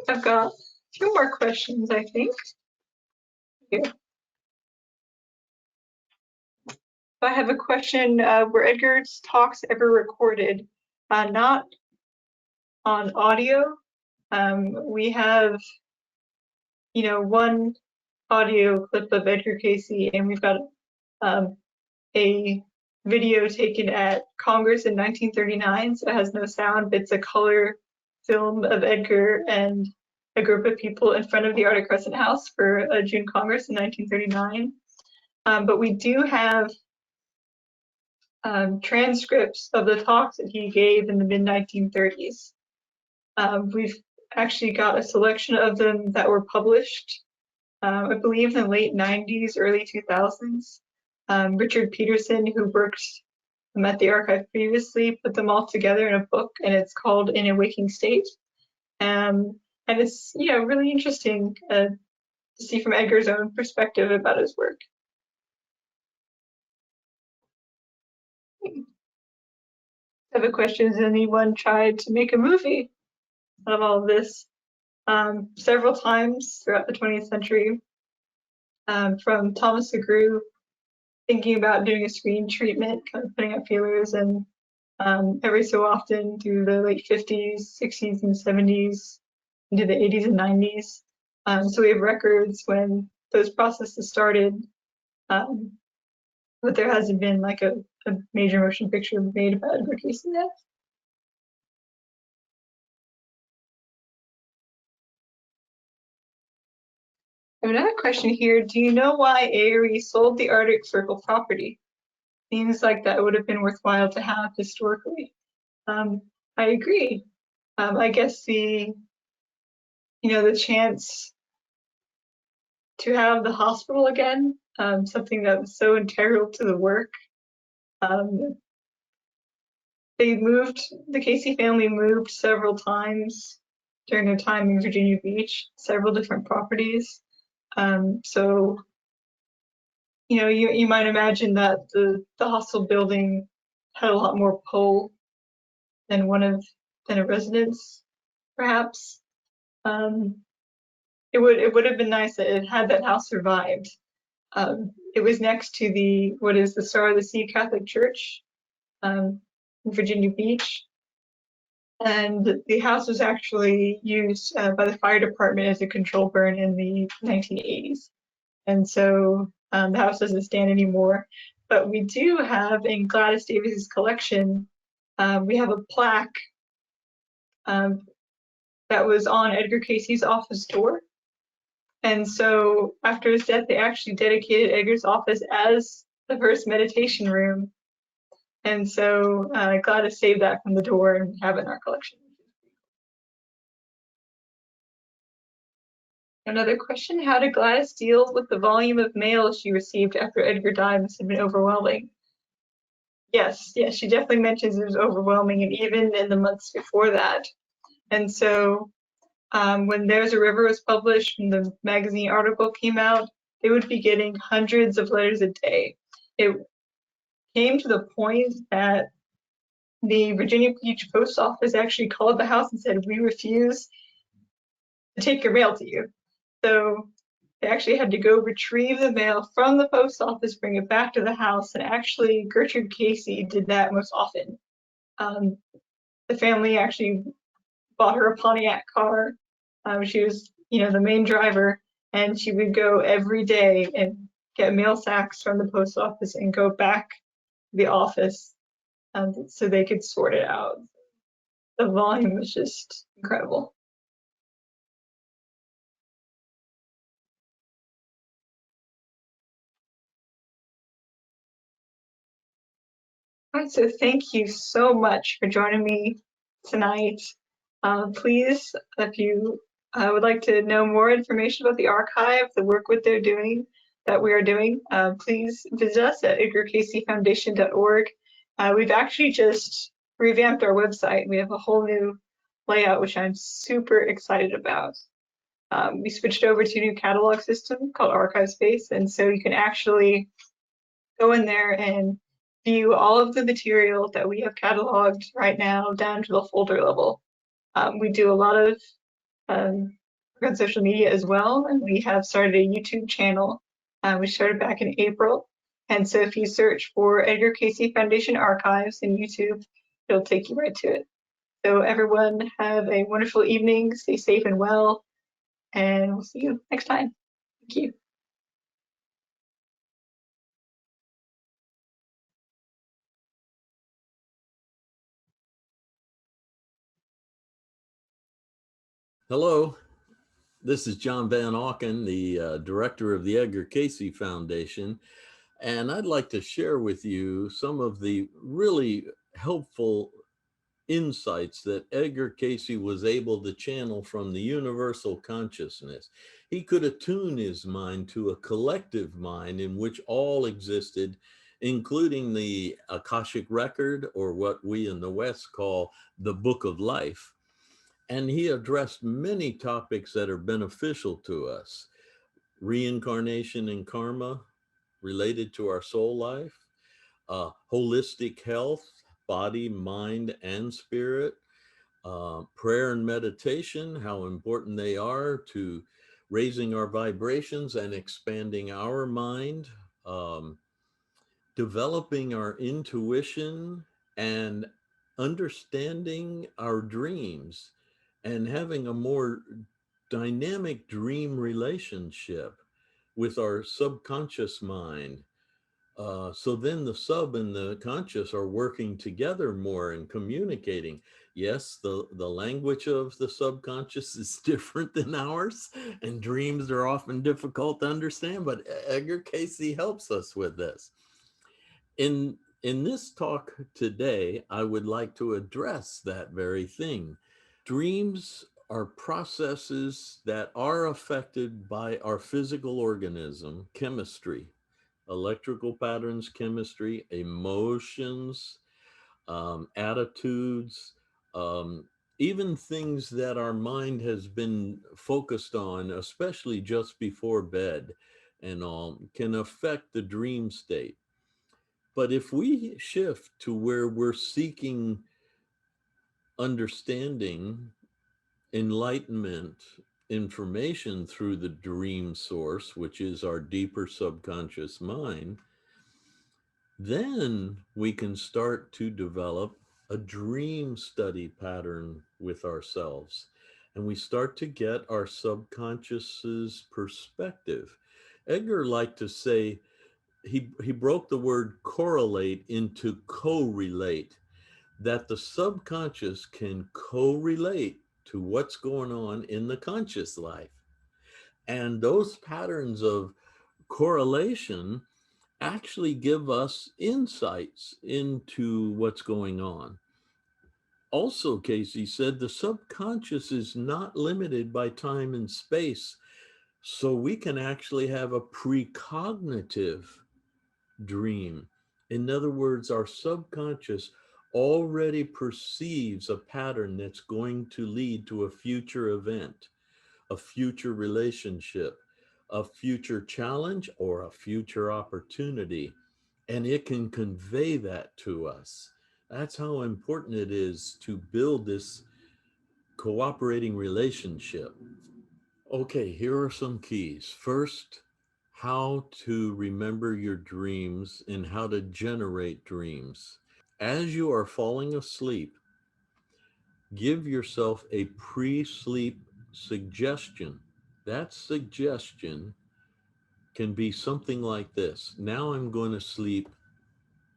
I've got two more questions, I think. Here. I have a question, were Edgar's talks ever recorded? Not on audio. We have, one audio clip of Edgar Cayce, and we've got a video taken at Congress in 1939, so it has no sound. It's a color film of Edgar and a group of people in front of the Art of Crescent House for a June Congress in 1939. But we do have transcripts of the talks that he gave in the mid-1930s. We've actually got a selection of them that were published, I believe in the late 90s, early 2000s. Richard Peterson, who worked at the archive previously, put them all together in a book, and it's called In a Waking State. And it's, really interesting to see from Edgar's own perspective about his work. I have a question, has anyone tried to make a movie out of all of this? Several times throughout the 20th century, from Tom Sugrue thinking about doing a screen treatment, kind of putting up feelers, and every so often through the late 50s, 60s, and 70s, into the 80s and 90s. So we have records when those processes started, but there hasn't been like a major motion picture made about Edgar Cayce yet. I have another question here. Do you know why A.R.E. sold the Arctic Circle property? Seems like that would have been worthwhile to have historically. I agree. I guess the chance to have the hospital again, something that was so integral to the work. The Cayce family moved several times during their time in Virginia Beach, several different properties. So, you might imagine that the hospital building had a lot more pull than a residence, perhaps. it would have been nice that it had that house survived. It was next to what is the Star of the Sea Catholic Church in Virginia Beach. And the house was actually used by the fire department as a control burn in the 1980s. And so the house doesn't stand anymore. But we do have in Gladys Davis's collection, we have a plaque um, that was on Edgar Cayce's office door. And so after his death, they actually dedicated Edgar's office as the first meditation room. And so Gladys saved that from the door and we have it in our collection. Another question, how did Gladys deal with the volume of mail she received after Edgar died? Must have been overwhelming. Yes, she definitely mentions it was overwhelming, and even in the months before that. And so when There's a River was published and the magazine article came out, they would be getting hundreds of letters a day. It came to the point that the Virginia Beach post office actually called the house and said, "We refuse to take your mail to you." So they actually had to go retrieve the mail from the post office, bring it back to the house, and actually Gertrude Cayce did that most often. The family actually bought her a Pontiac car. She was, the main driver, and she would go every day and get mail sacks from the post office and go back to the office so they could sort it out. The volume was just incredible. All right, so thank you so much for joining me tonight. Please, if you would like to know more information about the archive, the work that we are doing, please visit us at edgarcaycefoundation.org. We've actually just revamped our website. We have a whole new layout, which I'm super excited about. We switched over to a new catalog system called Archivist, and so you can actually go in there and view all of the material that we have cataloged right now down to the folder level. We do a lot of on social media as well, and we have started a YouTube channel. We started back in April, and so if you search for Edgar Cayce Foundation Archives in YouTube, it'll take you right to it. So everyone have a wonderful evening, stay safe and well, and we'll see you next time. Thank you. Hello, this is John Van Auken, the director of the Edgar Cayce Foundation, and I'd like to share with you some of the really helpful insights that Edgar Cayce was able to channel from the universal consciousness. He could attune his mind to a collective mind in which all existed, including the Akashic record, or what we in the West call the Book of Life. And he addressed many topics that are beneficial to us: reincarnation and karma related to our soul life, holistic health, body, mind, and spirit, prayer and meditation, how important they are to raising our vibrations and expanding our mind, developing our intuition and understanding our dreams, and having a more dynamic dream relationship with our subconscious mind. So then the sub and the conscious are working together more and communicating. Yes, the language of the subconscious is different than ours, and dreams are often difficult to understand, but Edgar Cayce helps us with this. In this talk today, I would like to address that very thing. Dreams are processes that are affected by our physical organism, chemistry, electrical patterns, chemistry, emotions, attitudes, even things that our mind has been focused on, especially just before bed and all, can affect the dream state. But if we shift to where we're seeking understanding, enlightenment, information through the dream source, which is our deeper subconscious mind, then we can start to develop a dream study pattern with ourselves. And we start to get our subconscious's perspective. Edgar liked to say, he broke the word correlate into correlate, that the subconscious can correlate to what's going on in the conscious life. And those patterns of correlation actually give us insights into what's going on. Also, Cayce said the subconscious is not limited by time and space, so we can actually have a precognitive dream. In other words, our subconscious already perceives a pattern that's going to lead to a future event, a future relationship, a future challenge, or a future opportunity. And it can convey that to us. That's how important it is to build this cooperating relationship. Okay, here are some keys. First, how to remember your dreams and how to generate dreams. As you are falling asleep, give yourself a pre-sleep suggestion. That suggestion can be something like this. Now I'm going to sleep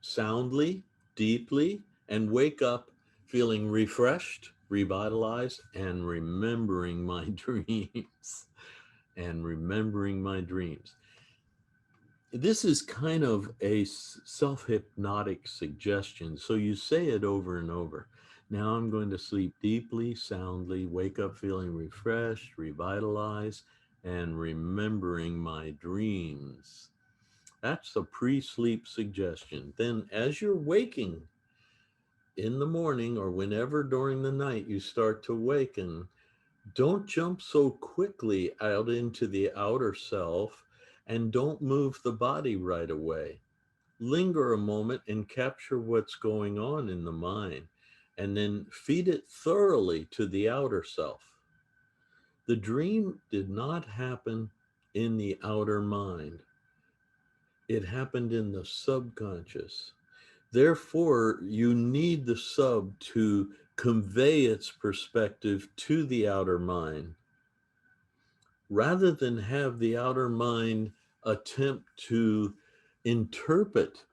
soundly, deeply, and wake up feeling refreshed, revitalized, and remembering my dreams. And remembering my dreams. This is kind of a self-hypnotic suggestion. So you say it over and over. Now I'm going to sleep deeply, soundly, wake up feeling refreshed, revitalized, and remembering my dreams. That's a pre-sleep suggestion. Then as you're waking in the morning or whenever during the night you start to waken, don't jump so quickly out into the outer self and don't move the body right away. Linger a moment and capture what's going on in the mind, and then feed it thoroughly to the outer self. The dream did not happen in the outer mind. It happened in the subconscious. Therefore, you need the sub to convey its perspective to the outer mind, rather than have the outer mind attempt to interpret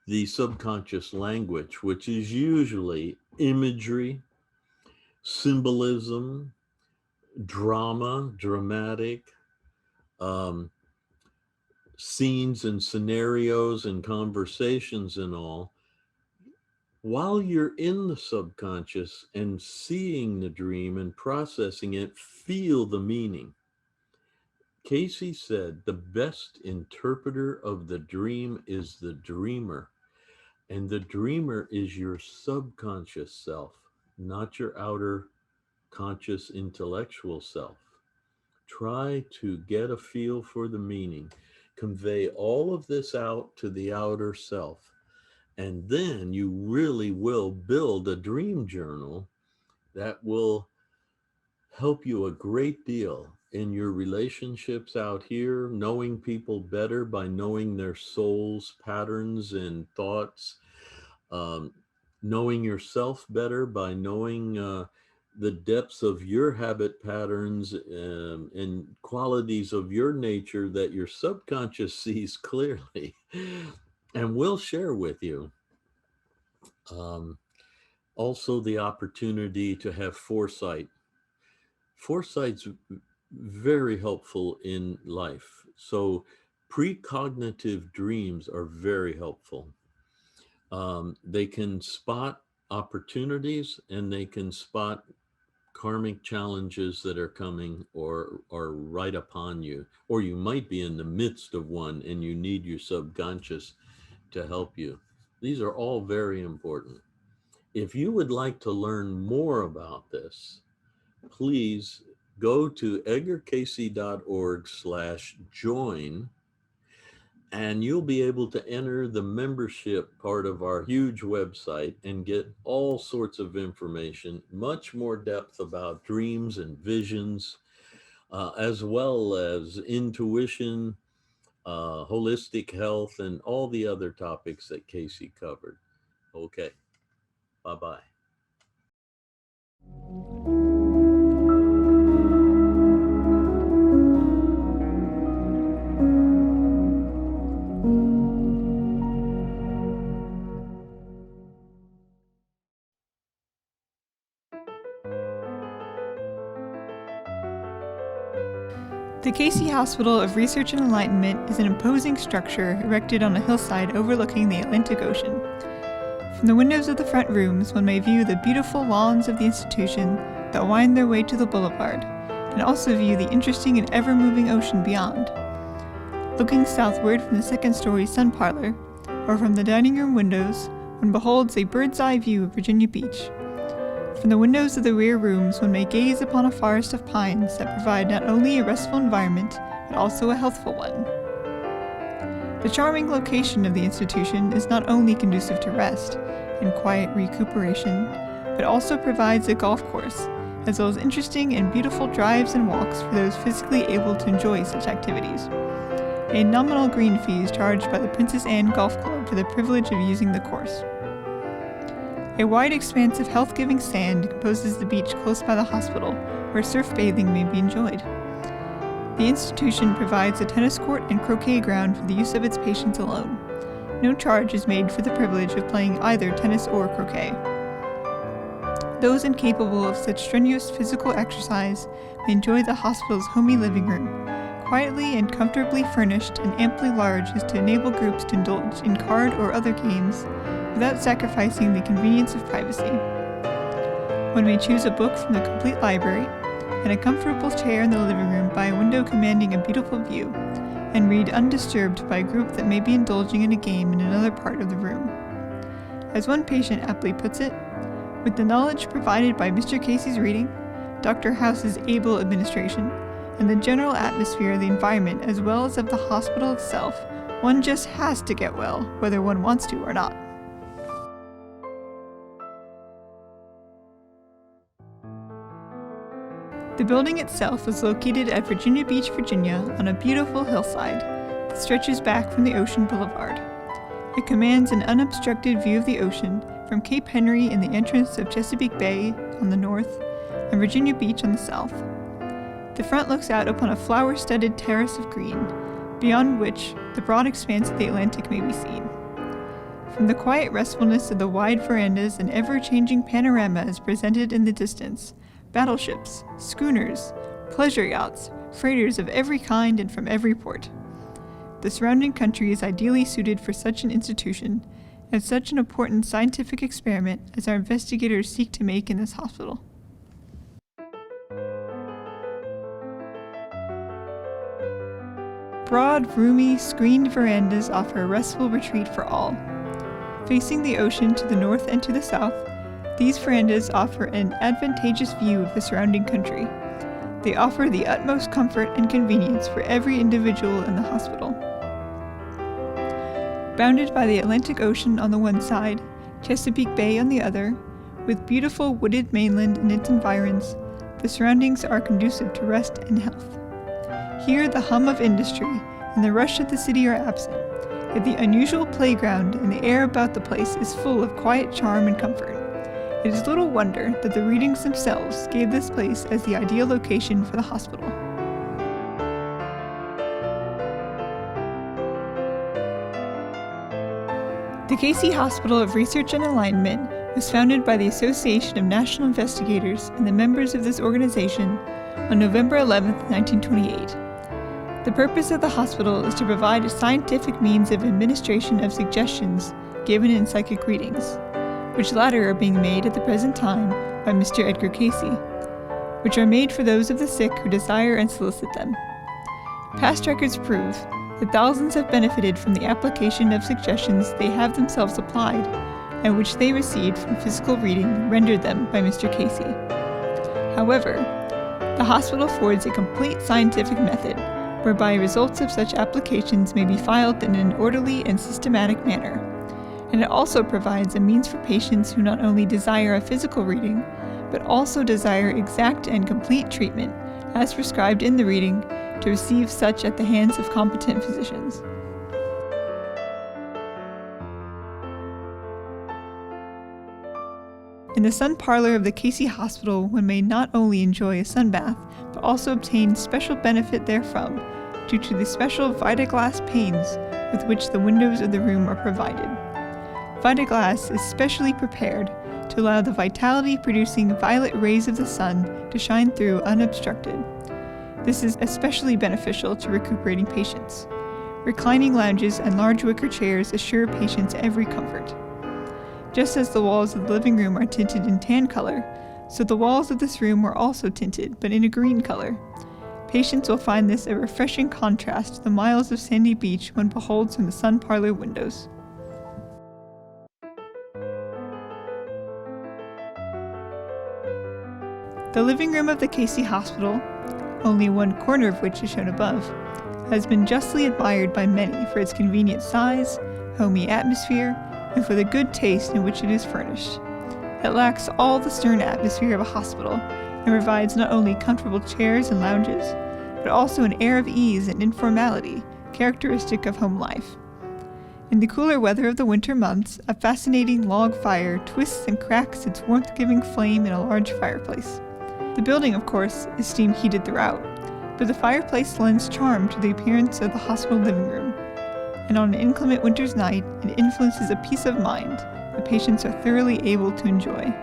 the subconscious language, which is usually imagery, symbolism, drama, dramatic, scenes and scenarios and conversations and all. While you're in the subconscious and seeing the dream and processing it, feel the meaning. Cayce said the best interpreter of the dream is the dreamer, and the dreamer is your subconscious self, not your outer conscious intellectual self. Try to get a feel for the meaning, convey all of this out to the outer self, and then you really will build a dream journal that will help you a great deal in your relationships out here, knowing people better by knowing their soul's patterns and thoughts, knowing yourself better by knowing the depths of your habit patterns and qualities of your nature that your subconscious sees clearly and will share with you. Also, the opportunity to have foresight. Foresight's very helpful in life. So precognitive dreams are very helpful. They can spot opportunities and they can spot karmic challenges that are coming or are right upon you, or you might be in the midst of one and you need your subconscious to help you. These are all very important. If you would like to learn more about this, please go to edgarcayce.org/join, and you'll be able to enter the membership part of our huge website and get all sorts of information, much more depth about dreams and visions, as well as intuition, holistic health, and all the other topics that Cayce covered. Okay, bye-bye. The Cayce Hospital of Research and Enlightenment is an imposing structure erected on a hillside overlooking the Atlantic Ocean. From the windows of the front rooms, one may view the beautiful lawns of the institution that wind their way to the boulevard, and also view the interesting and ever-moving ocean beyond. Looking southward from the second-story sun parlor, or from the dining room windows, one beholds a bird's-eye view of Virginia Beach. From the windows of the rear rooms, one may gaze upon a forest of pines that provide not only a restful environment, but also a healthful one. The charming location of the institution is not only conducive to rest and quiet recuperation, but also provides a golf course, as well as interesting and beautiful drives and walks for those physically able to enjoy such activities. A nominal green fee is charged by the Princess Anne Golf Club for the privilege of using the course. A wide expanse of health-giving sand composes the beach close by the hospital, where surf bathing may be enjoyed. The institution provides a tennis court and croquet ground for the use of its patients alone. No charge is made for the privilege of playing either tennis or croquet. Those incapable of such strenuous physical exercise may enjoy the hospital's homey living room, quietly and comfortably furnished and amply large as to enable groups to indulge in card or other games without sacrificing the convenience of privacy. One may choose a book from the complete library and a comfortable chair in the living room by a window commanding a beautiful view, and read undisturbed by a group that may be indulging in a game in another part of the room. As one patient aptly puts it, with the knowledge provided by Mr. Cayce's reading, Dr. House's able administration, and the general atmosphere of the environment as well as of the hospital itself, one just has to get well, whether one wants to or not. The building itself is located at Virginia Beach, Virginia, on a beautiful hillside that stretches back from the Ocean Boulevard. It commands an unobstructed view of the ocean from Cape Henry in the entrance of Chesapeake Bay on the north and Virginia Beach on the south. The front looks out upon a flower-studded terrace of green, beyond which the broad expanse of the Atlantic may be seen. From the quiet restfulness of the wide verandas, an ever-changing panorama is presented in the distance. Battleships, schooners, pleasure yachts, freighters of every kind and from every port. The surrounding country is ideally suited for such an institution and such an important scientific experiment as our investigators seek to make in this hospital. Broad, roomy, screened verandas offer a restful retreat for all. Facing the ocean to the north and to the south, these verandas offer an advantageous view of the surrounding country. They offer the utmost comfort and convenience for every individual in the hospital. Bounded by the Atlantic Ocean on the one side, Chesapeake Bay on the other, with beautiful wooded mainland and its environs, the surroundings are conducive to rest and health. Here the hum of industry and the rush of the city are absent, yet the unusual playground and the air about the place is full of quiet charm and comfort. It is little wonder that the readings themselves gave this place as the ideal location for the hospital. The Cayce Hospital of Research and Enlightenment was founded by the Association of National Investigators and the members of this organization on November 11, 1928. The purpose of the hospital is to provide a scientific means of administration of suggestions given in psychic readings, which latter are being made at the present time by Mr. Edgar Cayce, which are made for those of the sick who desire and solicit them. Past records prove that thousands have benefited from the application of suggestions they have themselves applied and which they received from physical reading rendered them by Mr. Cayce. However, the hospital affords a complete scientific method whereby results of such applications may be filed in an orderly and systematic manner, and it also provides a means for patients who not only desire a physical reading, but also desire exact and complete treatment as prescribed in the reading, to receive such at the hands of competent physicians. In the sun parlor of the Cayce Hospital, one may not only enjoy a sunbath, but also obtain special benefit therefrom, due to the special Vitaglass panes with which the windows of the room are provided. Vitaglass is specially prepared to allow the vitality-producing violet rays of the sun to shine through unobstructed. This is especially beneficial to recuperating patients. Reclining lounges and large wicker chairs assure patients every comfort. Just as the walls of the living room are tinted in tan color, so the walls of this room are also tinted, but in a green color. Patients will find this a refreshing contrast to the miles of sandy beach one beholds from the sun parlor windows. The living room of the Cayce Hospital, only one corner of which is shown above, has been justly admired by many for its convenient size, homey atmosphere, and for the good taste in which it is furnished. It lacks all the stern atmosphere of a hospital, and provides not only comfortable chairs and lounges, but also an air of ease and informality characteristic of home life. In the cooler weather of the winter months, a fascinating log fire twists and cracks its warmth-giving flame in a large fireplace. The building, of course, is steam-heated throughout, but the fireplace lends charm to the appearance of the hospital living room, and on an inclement winter's night, it influences a peace of mind that patients are thoroughly able to enjoy.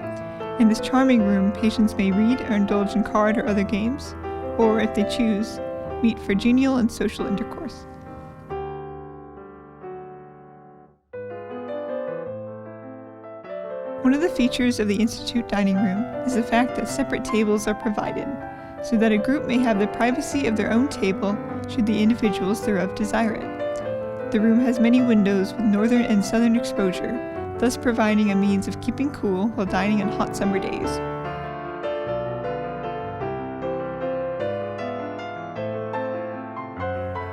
In this charming room, patients may read or indulge in card or other games, or, if they choose, meet for genial and social intercourse. One of the features of the Institute dining room is the fact that separate tables are provided, so that a group may have the privacy of their own table should the individuals thereof desire it. The room has many windows with northern and southern exposure, thus providing a means of keeping cool while dining on hot summer days.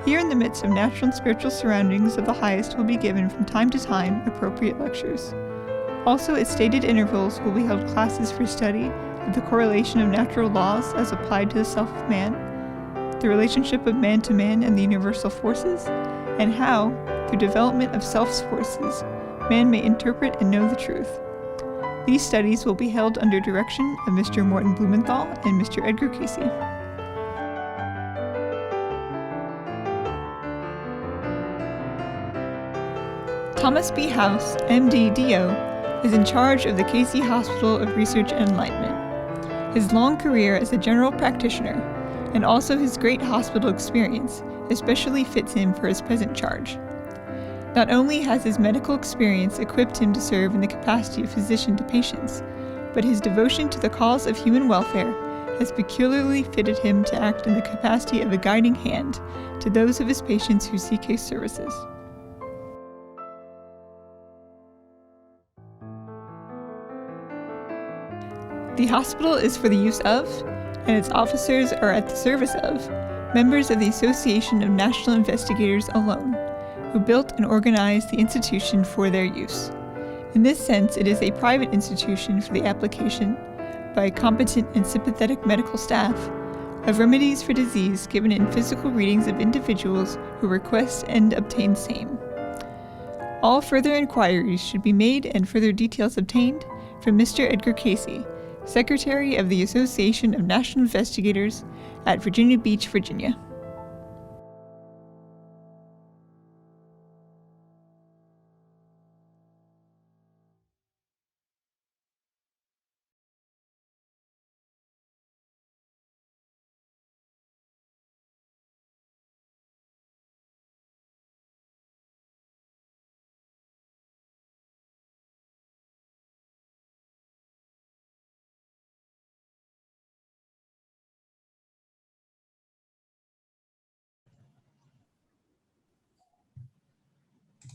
Here in the midst of natural and spiritual surroundings of the highest will be given from time to time appropriate lectures. Also, at stated intervals will be held classes for study of the correlation of natural laws as applied to the self of man, the relationship of man to man and the universal forces, and how, through development of self's forces, man may interpret and know the truth. These studies will be held under direction of Mr. Morton Blumenthal and Mr. Edgar Cayce. Thomas B. House, M.D. D.O., is in charge of the Cayce Hospital of Research and Enlightenment. His long career as a general practitioner, and also his great hospital experience, especially fits him for his present charge. Not only has his medical experience equipped him to serve in the capacity of physician to patients, but his devotion to the cause of human welfare has peculiarly fitted him to act in the capacity of a guiding hand to those of his patients who seek his services. The hospital is for the use of, and its officers are at the service of, members of the Association of National Investigators alone, who built and organized the institution for their use. In this sense, it is a private institution for the application, by a competent and sympathetic medical staff, of remedies for disease given in physical readings of individuals who request and obtain same. All further inquiries should be made and further details obtained from Mr. Edgar Cayce, Secretary of the Association of National Investigators at Virginia Beach, Virginia.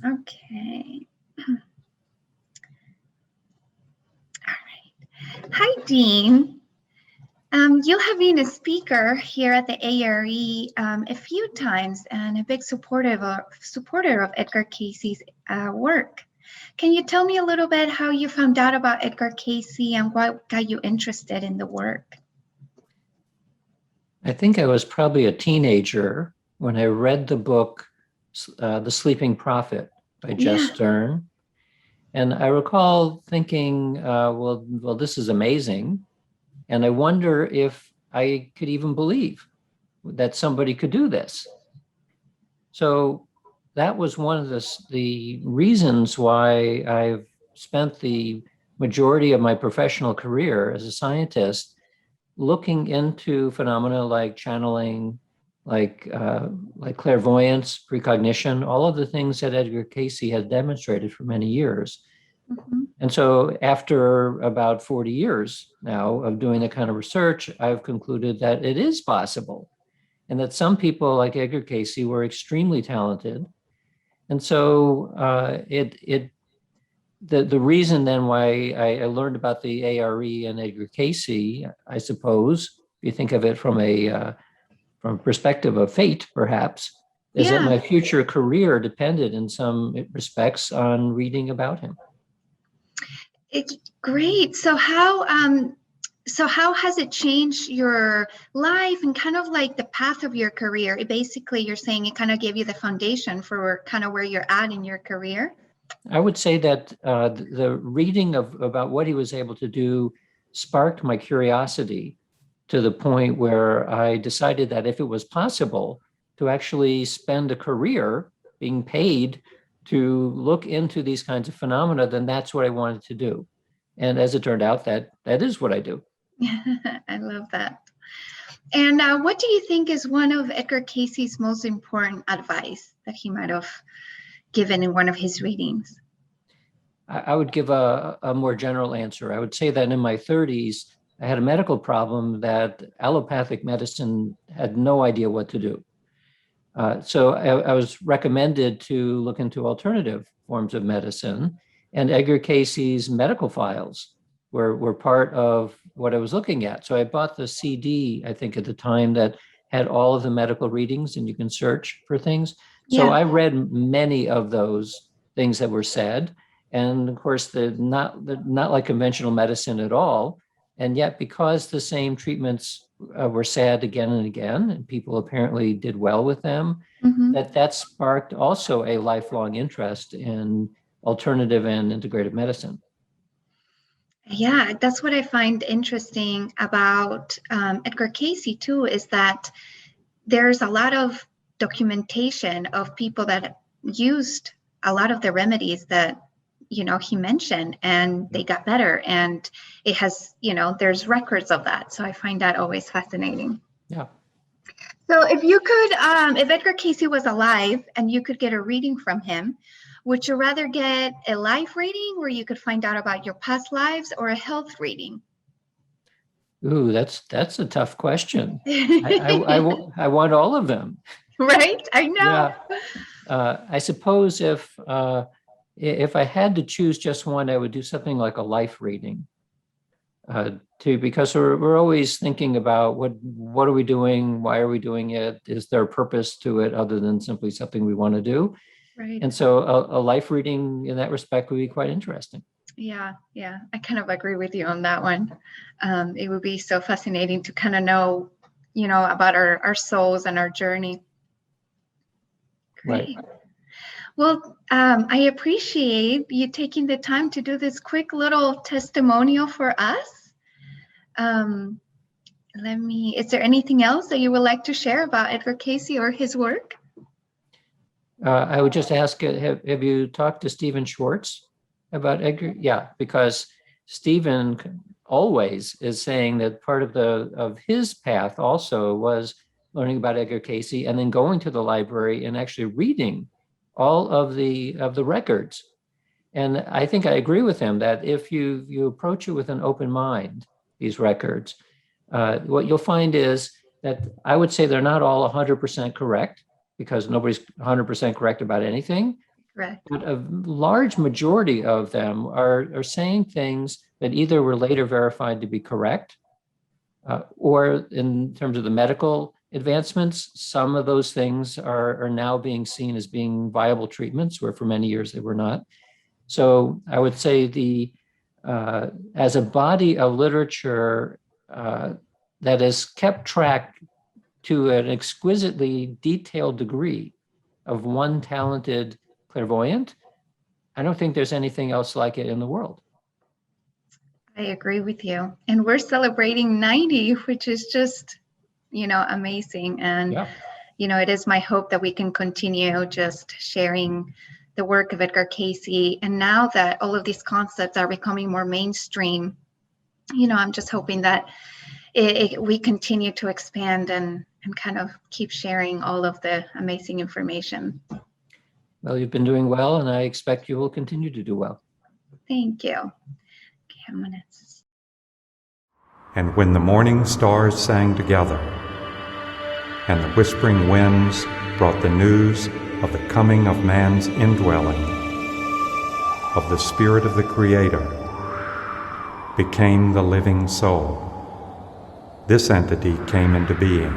Okay. All right. Hi, Dean. You have been a speaker here at the A.R.E. A few times and a big supporter of Edgar Cayce's work. Can you tell me a little bit how you found out about Edgar Cayce and what got you interested in the work? I think I was probably a teenager when I read the book, The Sleeping Prophet by Jess Yeah. Stern. And I recall thinking, well, this is amazing. And I wonder if I could even believe that somebody could do this. So that was one of the reasons why I've spent the majority of my professional career as a scientist looking into phenomena like channeling, like clairvoyance, precognition, all of the things that Edgar Cayce had demonstrated for many years. Mhm. And so after about 40 years now of doing that kind of research, I've concluded that it is possible and that some people like Edgar Cayce were extremely talented. And so the reason then why I learned about the A.R.E. and Edgar Cayce, I suppose, if you think of it from a perspective of fate, perhaps, is that Yeah. my future career depended in some respects on reading about him. It's great. So how has it changed your life and kind of like the path of your career? Basically, you're saying it kind of gave you the foundation for kind of where you're at in your career. I would say that the reading about what he was able to do sparked my curiosity to the point where I decided that if it was possible to actually spend a career being paid to look into these kinds of phenomena, then that's what I wanted to do. And as it turned out, that is what I do. I love that. And what do you think is one of Edgar Cayce's most important advice that he might have given in one of his readings? I would give a more general answer. I would say that in my 30s, I had a medical problem that allopathic medicine had no idea what to do. So I was recommended to look into alternative forms of medicine, and Edgar Cayce's medical files were part of what I was looking at. So I bought the CD, I think at the time, that had all of the medical readings, and you can search for things. So Yeah. I read many of those things that were said, and of course, they're not like conventional medicine at all. And yet, because the same treatments were said again and again, and people apparently did well with them, Mhm. that sparked also a lifelong interest in alternative and integrative medicine. Yeah, that's what I find interesting about Edgar Cayce too, is that there's a lot of documentation of people that used a lot of the remedies that he mentioned, and they got better, and it has there's records of that. So I find that always fascinating. Yeah. So if you could, if Edgar Cayce was alive and you could get a reading from him, would you rather get a life reading where you could find out about your past lives, or a health reading? Ooh, that's a tough question. I want all of them. Right? I know. Yeah. I suppose if I had to choose just one, I would do something like a life reading. Because we're always thinking about what are we doing? Why are we doing it? Is there a purpose to it other than simply something we want to do? Right. And so a life reading in that respect would be quite interesting. Yeah, I kind of agree with you on that one. It would be so fascinating to kind of know, about our souls and our journey. Great. Right. Well, I appreciate you taking the time to do this quick little testimonial for us. Is there anything else that you would like to share about Edgar Cayce or his work? I would just ask, have you talked to Stephen Schwartz about Edgar? Yeah, because Stephen always is saying that part of his path also was learning about Edgar Cayce and then going to the library and actually reading all of the records. And I think I agree with him that if you approach it with an open mind, these records, what you'll find is that I would say they're not all 100% correct, because nobody's 100% correct about anything. Correct. But a large majority of them are saying things that either were later verified to be correct, or in terms of the medical advancements, some of those things are now being seen as being viable treatments, where for many years they were not. So I would say as a body of literature that has kept track to an exquisitely detailed degree of one talented clairvoyant. I don't think there's anything else like it in the world. I agree with you. And we're celebrating 90, which is just, amazing. And, Yeah. It is my hope that we can continue just sharing the work of Edgar Cayce. And now that all of these concepts are becoming more mainstream, I'm just hoping that we continue to expand and kind of keep sharing all of the amazing information. Well, you've been doing well, and I expect you will continue to do well. Thank you. Okay, I'm gonna. And when the morning stars sang together, and the whispering winds brought the news of the coming of man's indwelling, of the Spirit of the Creator, became the living soul. This entity came into being.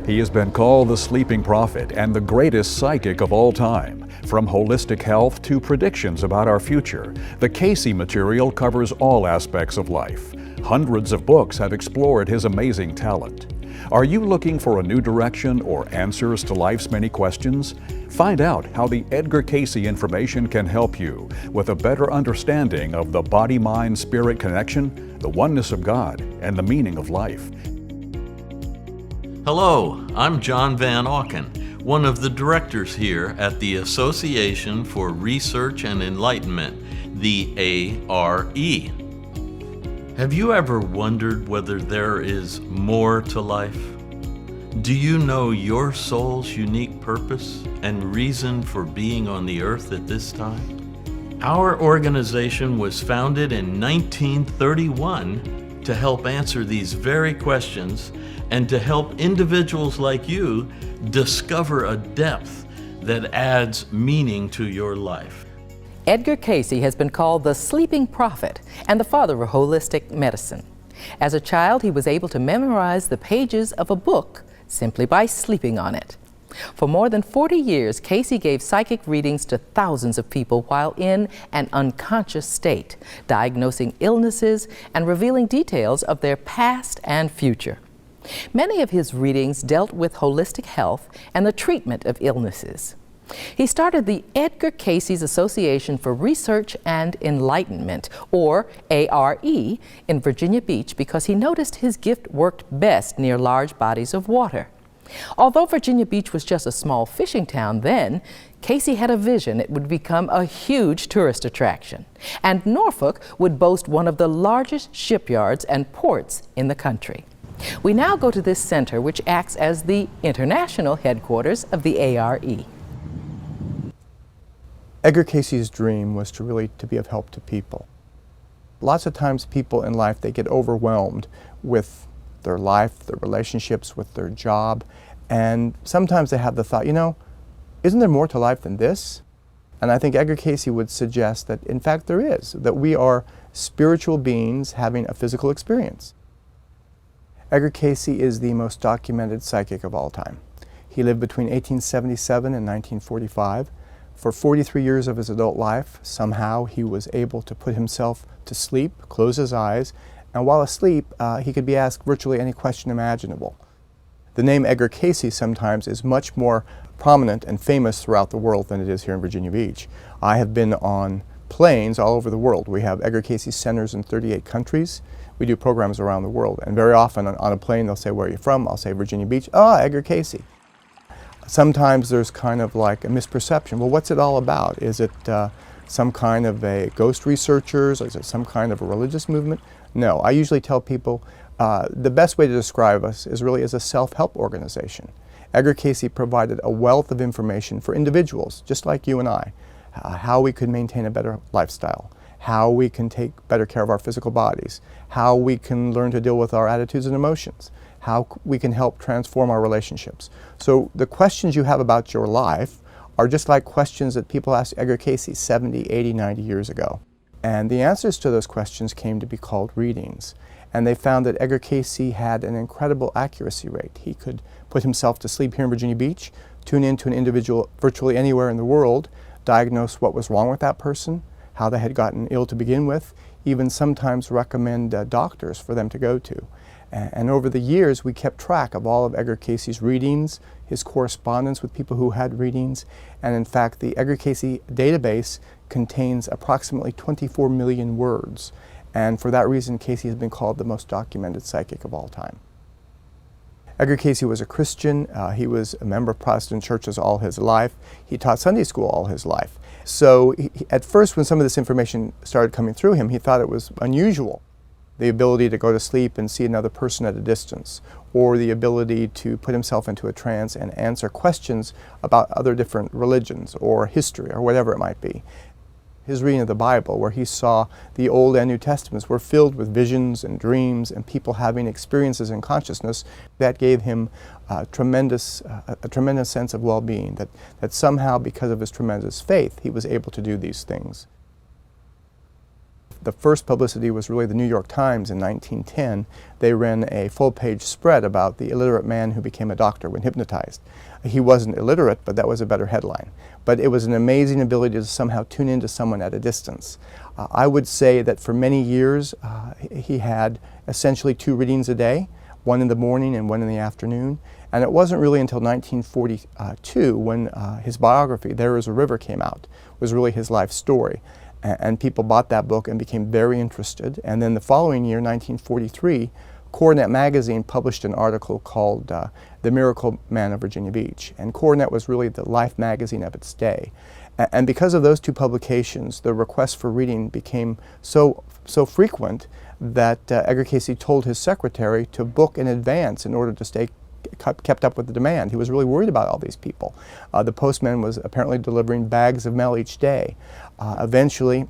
He has been called the sleeping prophet and the greatest psychic of all time. From holistic health to predictions about our future, the Cayce material covers all aspects of life. Hundreds of books have explored his amazing talent. Are you looking for a new direction or answers to life's many questions? Find out how the Edgar Cayce information can help you with a better understanding of the body-mind-spirit connection, the oneness of God, and the meaning of life. Hello, I'm John Van Auken, one of the directors here at the Association for Research and Enlightenment, the A.R.E. Have you ever wondered whether there is more to life? Do you know your soul's unique purpose and reason for being on the earth at this time? Our organization was founded in 1931 to help answer these very questions and to help individuals like you discover a depth that adds meaning to your life. Edgar Cayce has been called the sleeping prophet and the father of holistic medicine. As a child, he was able to memorize the pages of a book simply by sleeping on it. For more than 40 years, Cayce gave psychic readings to thousands of people while in an unconscious state, diagnosing illnesses and revealing details of their past and future. Many of his readings dealt with holistic health and the treatment of illnesses. He started the Edgar Cayce Association for Research and Enlightenment, or A.R.E., in Virginia Beach because he noticed his gift worked best near large bodies of water. Although Virginia Beach was just a small fishing town then, Cayce had a vision it would become a huge tourist attraction, and Norfolk would boast one of the largest shipyards and ports in the country. We now go to this center, which acts as the international headquarters of the A.R.E. Edgar Cayce's dream was to be of help to people. Lots of times people in life, they get overwhelmed with their life, their relationships, with their job, and sometimes they have the thought, isn't there more to life than this? And I think Edgar Cayce would suggest that in fact there is, that we are spiritual beings having a physical experience. Edgar Cayce is the most documented psychic of all time. He lived between 1877 and 1945. For 43 years of his adult life, somehow he was able to put himself to sleep, close his eyes, and while asleep, he could be asked virtually any question imaginable. The name Edgar Cayce sometimes is much more prominent and famous throughout the world than it is here in Virginia Beach. I have been on planes all over the world. We have Edgar Cayce centers in 38 countries. We do programs around the world, and very often on a plane they'll say, "Where are you from?" I'll say, "Virginia Beach." "Oh, Edgar Cayce." Sometimes there's kind of like a misperception. Well, what's it all about? Is it some kind of a ghost researchers? Is it some kind of a religious movement? No, I usually tell people the best way to describe us is really as a self-help organization. Edgar Cayce provided a wealth of information for individuals, just like you and I, how we could maintain a better lifestyle, how we can take better care of our physical bodies, how we can learn to deal with our attitudes and emotions, how we can help transform our relationships. So the questions you have about your life are just like questions that people asked Edgar Cayce 70, 80, 90 years ago. And the answers to those questions came to be called readings. And they found that Edgar Cayce had an incredible accuracy rate. He could put himself to sleep here in Virginia Beach, tune into an individual virtually anywhere in the world, diagnose what was wrong with that person, how they had gotten ill to begin with, even sometimes recommend doctors for them to go to. And over the years, we kept track of all of Edgar Cayce's readings, his correspondence with people who had readings, and in fact, the Edgar Cayce database contains approximately 24 million words. And for that reason, Cayce has been called the most documented psychic of all time. Edgar Cayce was a Christian. He was a member of Protestant churches all his life. He taught Sunday school all his life. So at first, when some of this information started coming through him, he thought it was unusual. The ability to go to sleep and see another person at a distance, or the ability to put himself into a trance and answer questions about other different religions or history or whatever it might be. His reading of the Bible, where he saw the Old and New Testaments were filled with visions and dreams and people having experiences in consciousness, that gave him a tremendous sense of well-being, that somehow, because of his tremendous faith, he was able to do these things. The first publicity was really the New York Times in 1910. They ran a full-page spread about the illiterate man who became a doctor when hypnotized. He wasn't illiterate, but that was a better headline. But it was an amazing ability to somehow tune into someone at a distance. I would say that for many years, he had essentially 2 readings a day, one in the morning and one in the afternoon. And it wasn't really until 1942 when his biography, There Is a River, came out. It was really his life story. And people bought that book and became very interested. And then the following year, 1943, Coronet magazine published an article called The Miracle Man of Virginia Beach. And Coronet was really the life magazine of its day. And because of those 2 publications, the requests for reading became so frequent that Edgar Cayce told his secretary to book in advance in order to stay kept up with the demand. He was really worried about all these people. The postman was apparently delivering bags of mail each day. Eventually,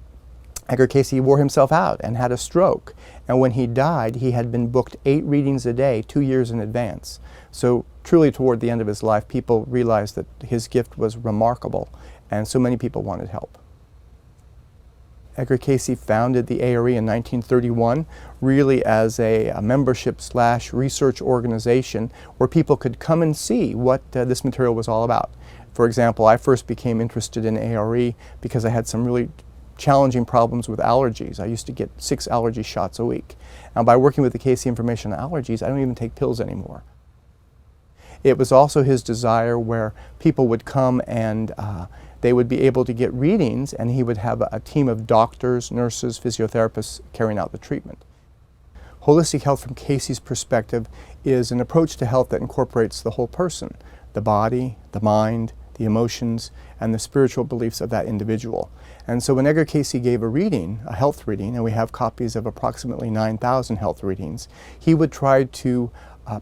Edgar Cayce wore himself out and had a stroke. And when he died, he had been booked 8 readings a day, 2 years in advance. So truly toward the end of his life, people realized that his gift was remarkable, and so many people wanted help. Edgar Cayce founded the A.R.E. in 1931, really as a membership/research organization where people could come and see what this material was all about. For example, I first became interested in A.R.E. because I had some really challenging problems with allergies. I used to get 6 allergy shots a week. Now, by working with the Cayce information on allergies, I don't even take pills anymore. It was also his desire where people would come and they would be able to get readings, and he would have a team of doctors, nurses, physiotherapists carrying out the treatment. Holistic health from Cayce's perspective is an approach to health that incorporates the whole person, the body, the mind, the emotions, and the spiritual beliefs of that individual. And so when Edgar Cayce gave a reading, a health reading, and we have copies of approximately 9,000 health readings, he would try to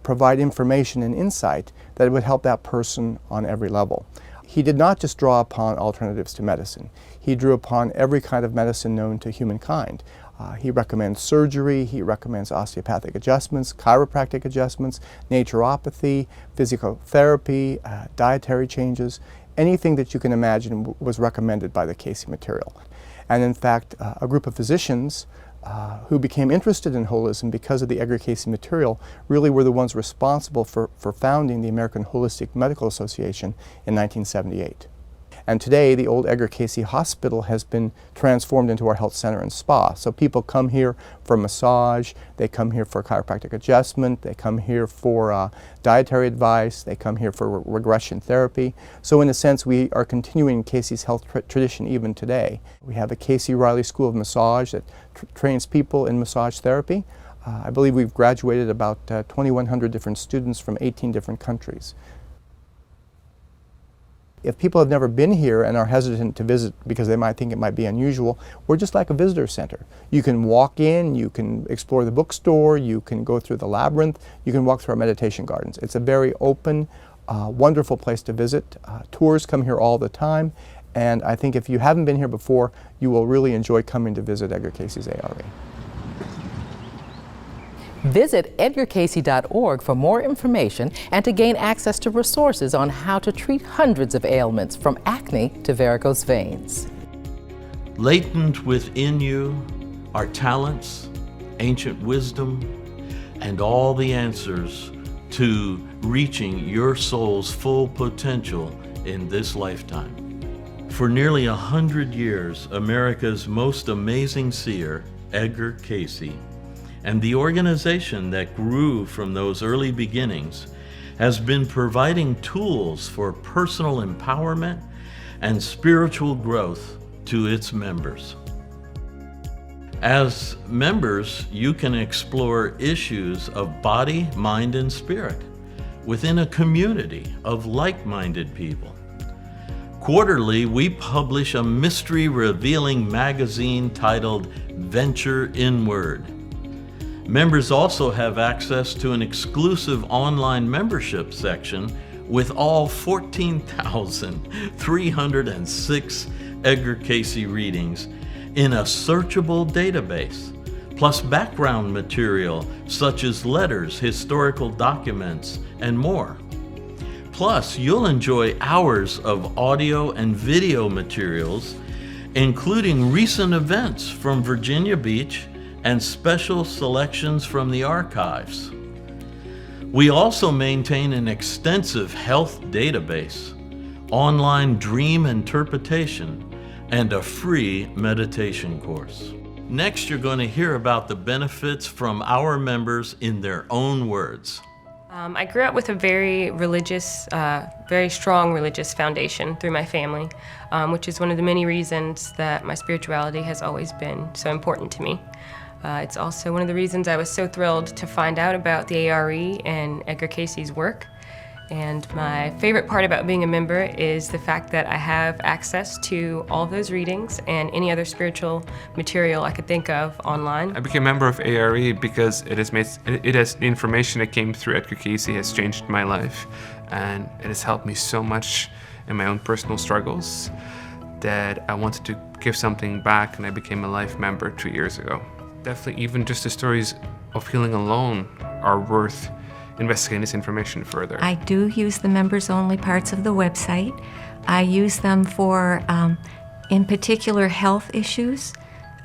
provide information and insight that would help that person on every level. He did not just draw upon alternatives to medicine. He drew upon every kind of medicine known to humankind. He recommends surgery, he recommends osteopathic adjustments, chiropractic adjustments, naturopathy, physical therapy, dietary changes. Anything that you can imagine was recommended by the Cayce material. And in fact, a group of physicians who became interested in holism because of the Edgar Cayce material really were the ones responsible for founding the American Holistic Medical Association in 1978. And today, the old Edgar Cayce Hospital has been transformed into our health center and spa. So people come here for massage, they come here for chiropractic adjustment, they come here for dietary advice, they come here for regression therapy. So in a sense, we are continuing Cayce's health tradition even today. We have a Cayce Riley School of Massage that trains people in massage therapy. I believe we've graduated about 2,100 different students from 18 different countries. If people have never been here and are hesitant to visit because they might think it might be unusual, we're just like a visitor center. You can walk in, you can explore the bookstore, you can go through the labyrinth, you can walk through our meditation gardens. It's a very open, wonderful place to visit. Tours come here all the time, and I think if you haven't been here before, you will really enjoy coming to visit Edgar Cayce's A.R.E. Visit edgarcayce.org for more information and to gain access to resources on how to treat hundreds of ailments from acne to varicose veins. Latent within you are talents, ancient wisdom, and all the answers to reaching your soul's full potential in this lifetime. For nearly 100 years, America's most amazing seer, Edgar Cayce, and the organization that grew from those early beginnings has been providing tools for personal empowerment and spiritual growth to its members. As members, you can explore issues of body, mind, and spirit within a community of like-minded people. Quarterly, we publish a mystery-revealing magazine titled Venture Inward. Members also have access to an exclusive online membership section with all 14,306 Edgar Cayce readings in a searchable database, plus background material such as letters, historical documents, and more. Plus, you'll enjoy hours of audio and video materials, including recent events from Virginia Beach and special selections from the archives. We also maintain an extensive health database, online dream interpretation, and a free meditation course. Next, you're going to hear about the benefits from our members in their own words. I grew up with a very religious, very strong religious foundation through my family, which is one of the many reasons that my spirituality has always been so important to me. It's also one of the reasons I was so thrilled to find out about the A.R.E. and Edgar Cayce's work. And my favorite part about being a member is the fact that I have access to all of those readings and any other spiritual material I could think of online. I became a member of A.R.E. because the information that came through Edgar Cayce has changed my life, and it has helped me so much in my own personal struggles that I wanted to give something back, and I became a life member 2 years ago. Definitely, even just the stories of feeling alone are worth investigating this information further. I do use the members-only parts of the website. I use them for, in particular, health issues,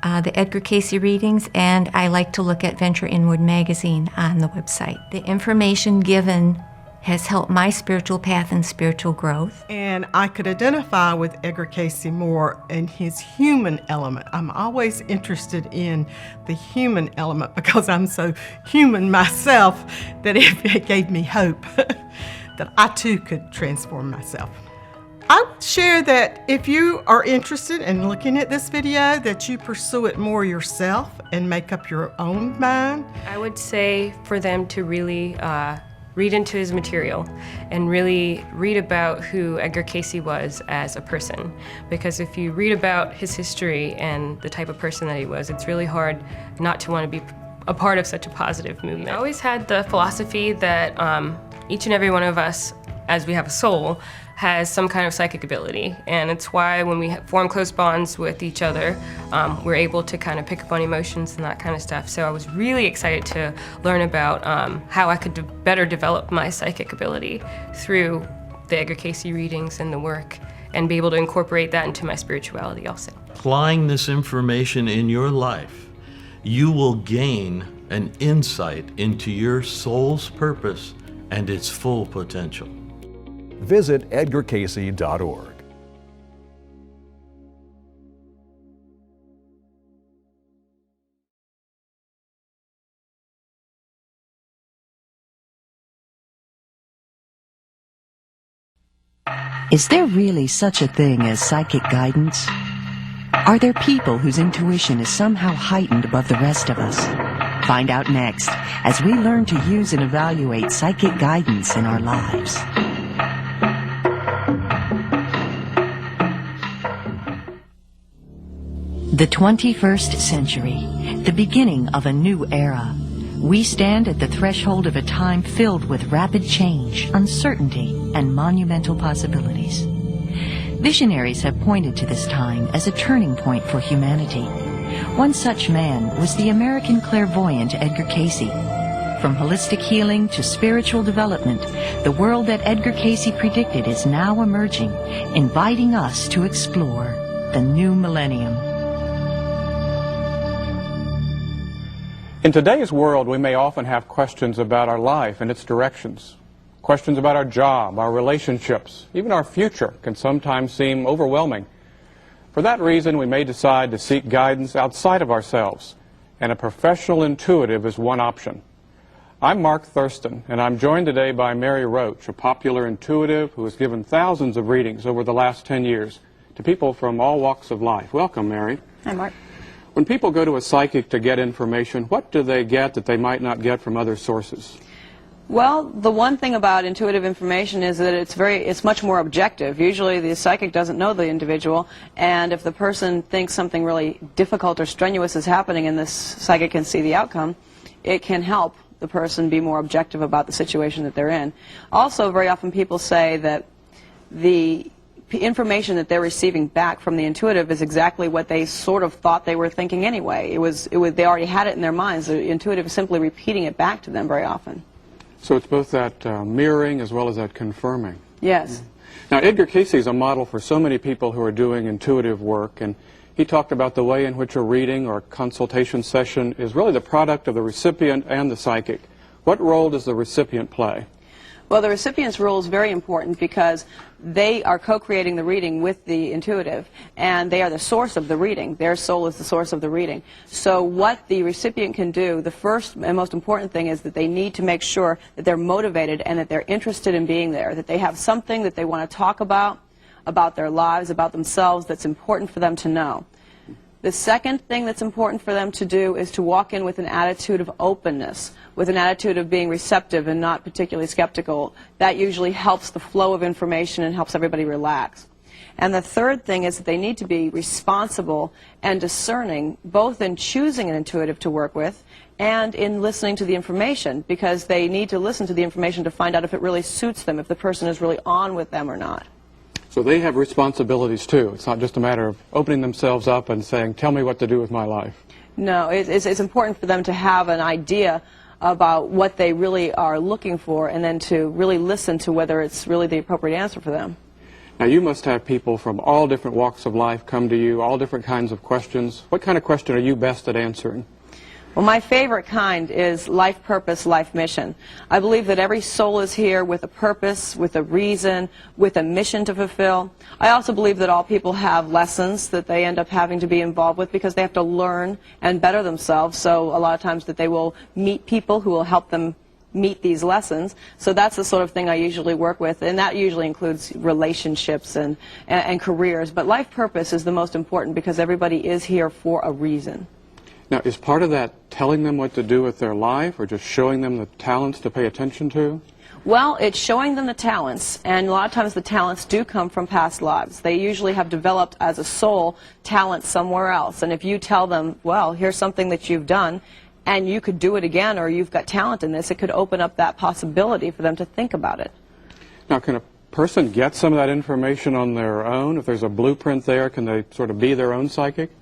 the Edgar Cayce readings, and I like to look at Venture Inward magazine on the website. The information given has helped my spiritual path and spiritual growth. And I could identify with Edgar Cayce more in his human element. I'm always interested in the human element because I'm so human myself that it gave me hope that I too could transform myself. I would share that if you are interested in looking at this video, that you pursue it more yourself and make up your own mind. I would say for them to really read into his material and really read about who Edgar Cayce was as a person. Because if you read about his history and the type of person that he was, it's really hard not to want to be a part of such a positive movement. I always had the philosophy that each and every one of us, as we have a soul, has some kind of psychic ability, and it's why when we form close bonds with each other, we're able to kind of pick up on emotions and that kind of stuff. So I was really excited to learn about how I could better develop my psychic ability through the Edgar Cayce readings and the work, and be able to incorporate that into my spirituality also. Applying this information in your life, you will gain an insight into your soul's purpose and its full potential. Visit edgarcayce.org. Is there really such a thing as psychic guidance? Are there people whose intuition is somehow heightened above the rest of us? Find out next as we learn to use and evaluate psychic guidance in our lives. The 21st century, the beginning of a new era. We stand at the threshold of a time filled with rapid change, uncertainty, and monumental possibilities. Visionaries have pointed to this time as a turning point for humanity. One such man was the American clairvoyant Edgar Cayce. From holistic healing to spiritual development, the world that Edgar Cayce predicted is now emerging, inviting us to explore the new millennium. In today's world, we may often have questions about our life and its directions. Questions about our job, our relationships, even our future can sometimes seem overwhelming. For that reason, we may decide to seek guidance outside of ourselves and a professional intuitive is one option. I'm Mark Thurston, and I'm joined today by Mary Roach, a popular intuitive who has given thousands of readings over the last 10 years to people from all walks of life. Welcome, Mary. Hi, Mark. When people go to a psychic to get information, what do they get that they might not get from other sources? Well, the one thing about intuitive information is that it's much more objective. Usually the psychic doesn't know the individual, and if the person thinks something really difficult or strenuous is happening and this psychic can see the outcome, it can help the person be more objective about the situation that they're in. Also, very often people say that the information that they're receiving back from the intuitive is exactly what they sort of thought they were thinking anyway. They already had it in their minds. The intuitive is simply repeating it back to them very often. So it's both that mirroring as well as that confirming. Yes. Now, Edgar Cayce is a model for so many people who are doing intuitive work, and he talked about the way in which a reading or consultation session is really the product of the recipient and the psychic. What role does the recipient play? Well, the recipient's role is very important because they are co-creating the reading with the intuitive, and they are the source of the reading. Their soul is the source of the reading. So what the recipient can do, the first and most important thing is that they need to make sure that they're motivated and that they're interested in being there, that they have something that they want to talk about their lives, about themselves, that's important for them to know. The second thing that's important for them to do is to walk in with an attitude of openness, with an attitude of being receptive and not particularly skeptical. That usually helps the flow of information and helps everybody relax. And the third thing is that they need to be responsible and discerning, both in choosing an intuitive to work with and in listening to the information, because they need to listen to the information to find out if it really suits them, if the person is really on with them or not. So they have responsibilities too. It's not just a matter of opening themselves up and saying, tell me what to do with my life. No, it's important for them to have an idea about what they really are looking for and then to really listen to whether it's really the appropriate answer for them. Now, you must have people from all different walks of life come to you, all different kinds of questions. What kind of question are you best at answering? Well, my favorite kind is life purpose, life mission. I believe that every soul is here with a purpose, with a reason, with a mission to fulfill. I also believe that all people have lessons that they end up having to be involved with because they have to learn and better themselves. So a lot of times that they will meet people who will help them meet these lessons. So that's the sort of thing I usually work with, and that usually includes relationships and careers. But life purpose is the most important because everybody is here for a reason. Now, is part of that telling them what to do with their life or just showing them the talents to pay attention to? Well, it's showing them the talents, and a lot of times the talents do come from past lives. They usually have developed as a soul talent somewhere else, and if you tell them, well, here's something that you've done, and you could do it again, or you've got talent in this, it could open up that possibility for them to think about it. Now, can a person get some of that information on their own? If there's a blueprint there, can they sort of be their own psychic?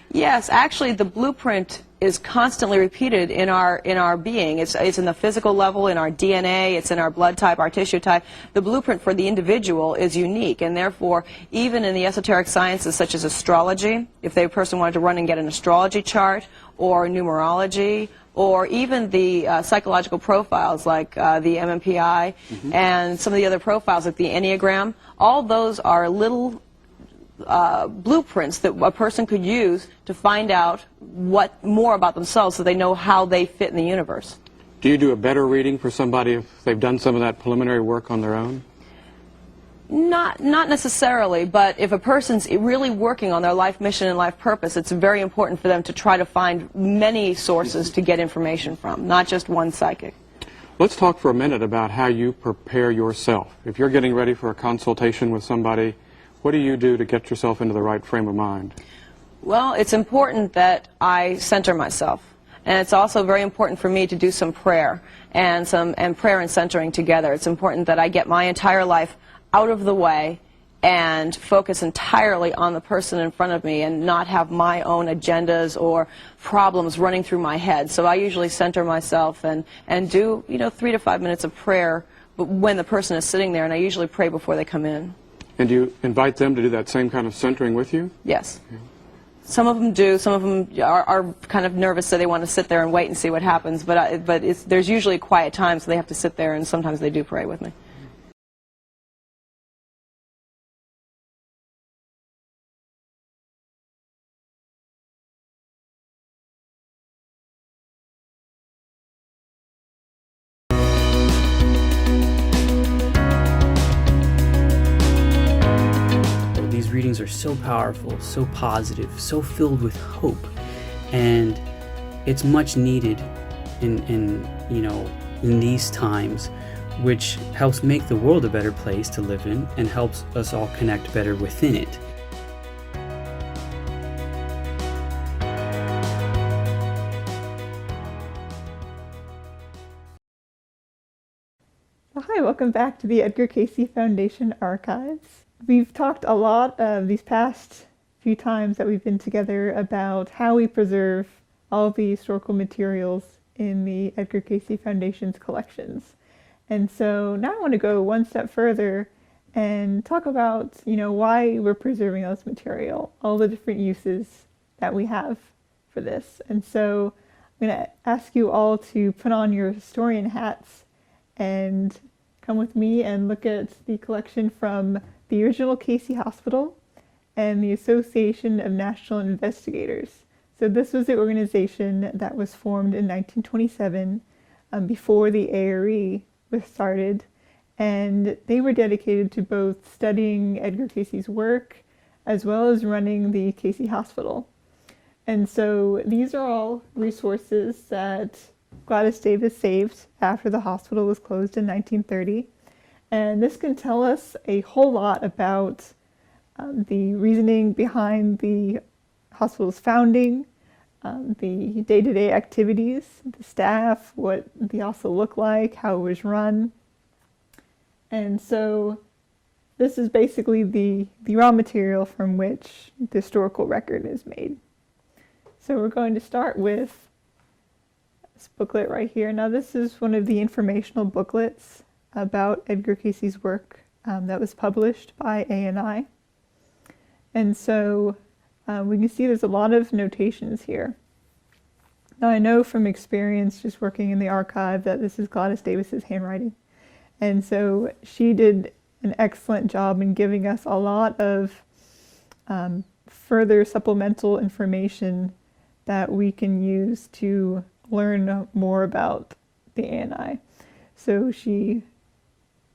Yes, actually the blueprint is constantly repeated in our being. It's in the physical level, in our DNA, it's in our blood type, our tissue type. The blueprint for the individual is unique, and therefore even in the esoteric sciences such as astrology, if the person wanted to run and get an astrology chart, or numerology, or even the psychological profiles like the MMPI and some of the other profiles like the Enneagram, all those are little blueprints that a person could use to find out more about themselves so they know how they fit in the universe. Do you do a better reading for somebody if they've done some of that preliminary work on their own? Not necessarily, but if a person's really working on their life mission and life purpose, it's very important for them to try to find many sources to get information from, not just one psychic. Let's talk for a minute about how you prepare yourself. If you're getting ready for a consultation with somebody, what do you do to get yourself into the right frame of mind? Well, it's important that I center myself. And it's also very important for me to do some prayer and prayer and centering together. It's important that I get my entire life out of the way and focus entirely on the person in front of me and not have my own agendas or problems running through my head. So I usually center myself and do 3 to 5 minutes of prayer when the person is sitting there, and I usually pray before they come in. And do you invite them to do that same kind of centering with you? Yes. Yeah. Some of them do. Some of them are kind of nervous, so they want to sit there and wait and see what happens. But there's usually a quiet time, so they have to sit there, and sometimes they do pray with me. are so powerful, so positive, so filled with hope, and it's much needed in these times, which helps make the world a better place to live in and helps us all connect better within it. Hi, welcome back to the Edgar Cayce Foundation Archives. We've talked a lot these past few times that we've been together about how we preserve all the historical materials in the Edgar Cayce Foundation's collections. And so now I want to go one step further and talk about, why we're preserving this material, all the different uses that we have for this. And so I'm going to ask you all to put on your historian hats and come with me and look at the collection from the original Cayce Hospital and the Association of National Investigators. So this was the organization that was formed in 1927 before the A.R.E. was started, and they were dedicated to both studying Edgar Cayce's work as well as running the Cayce Hospital. And so these are all resources that Gladys Davis saved after the hospital was closed in 1930. And this can tell us a whole lot about the reasoning behind the hospital's founding, the day-to-day activities, the staff, what the hospital looked like, how it was run. And so this is basically the raw material from which the historical record is made. So we're going to start with this booklet right here. Now this is one of the informational booklets about Edgar Cayce's work that was published by A.R.E. And so we can see there's a lot of notations here. Now I know from experience just working in the archive that this is Gladys Davis's handwriting. And so she did an excellent job in giving us a lot of further supplemental information that we can use to learn more about the A.R.E. So she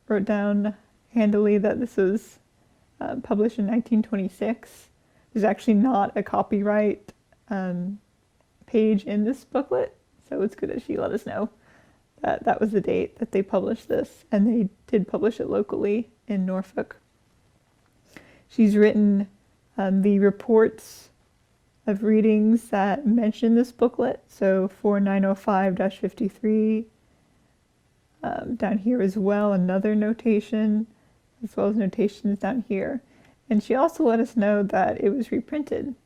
wrote down handily that this was published in 1926. There's actually not a copyright page in this booklet, so it's good that she let us know that that was the date that they published this, and they did publish it locally in Norfolk. She's written the reports of readings that mention this booklet, so 4905-53, down here as well, another notation, as well as notations down here. And she also let us know that it was reprinted in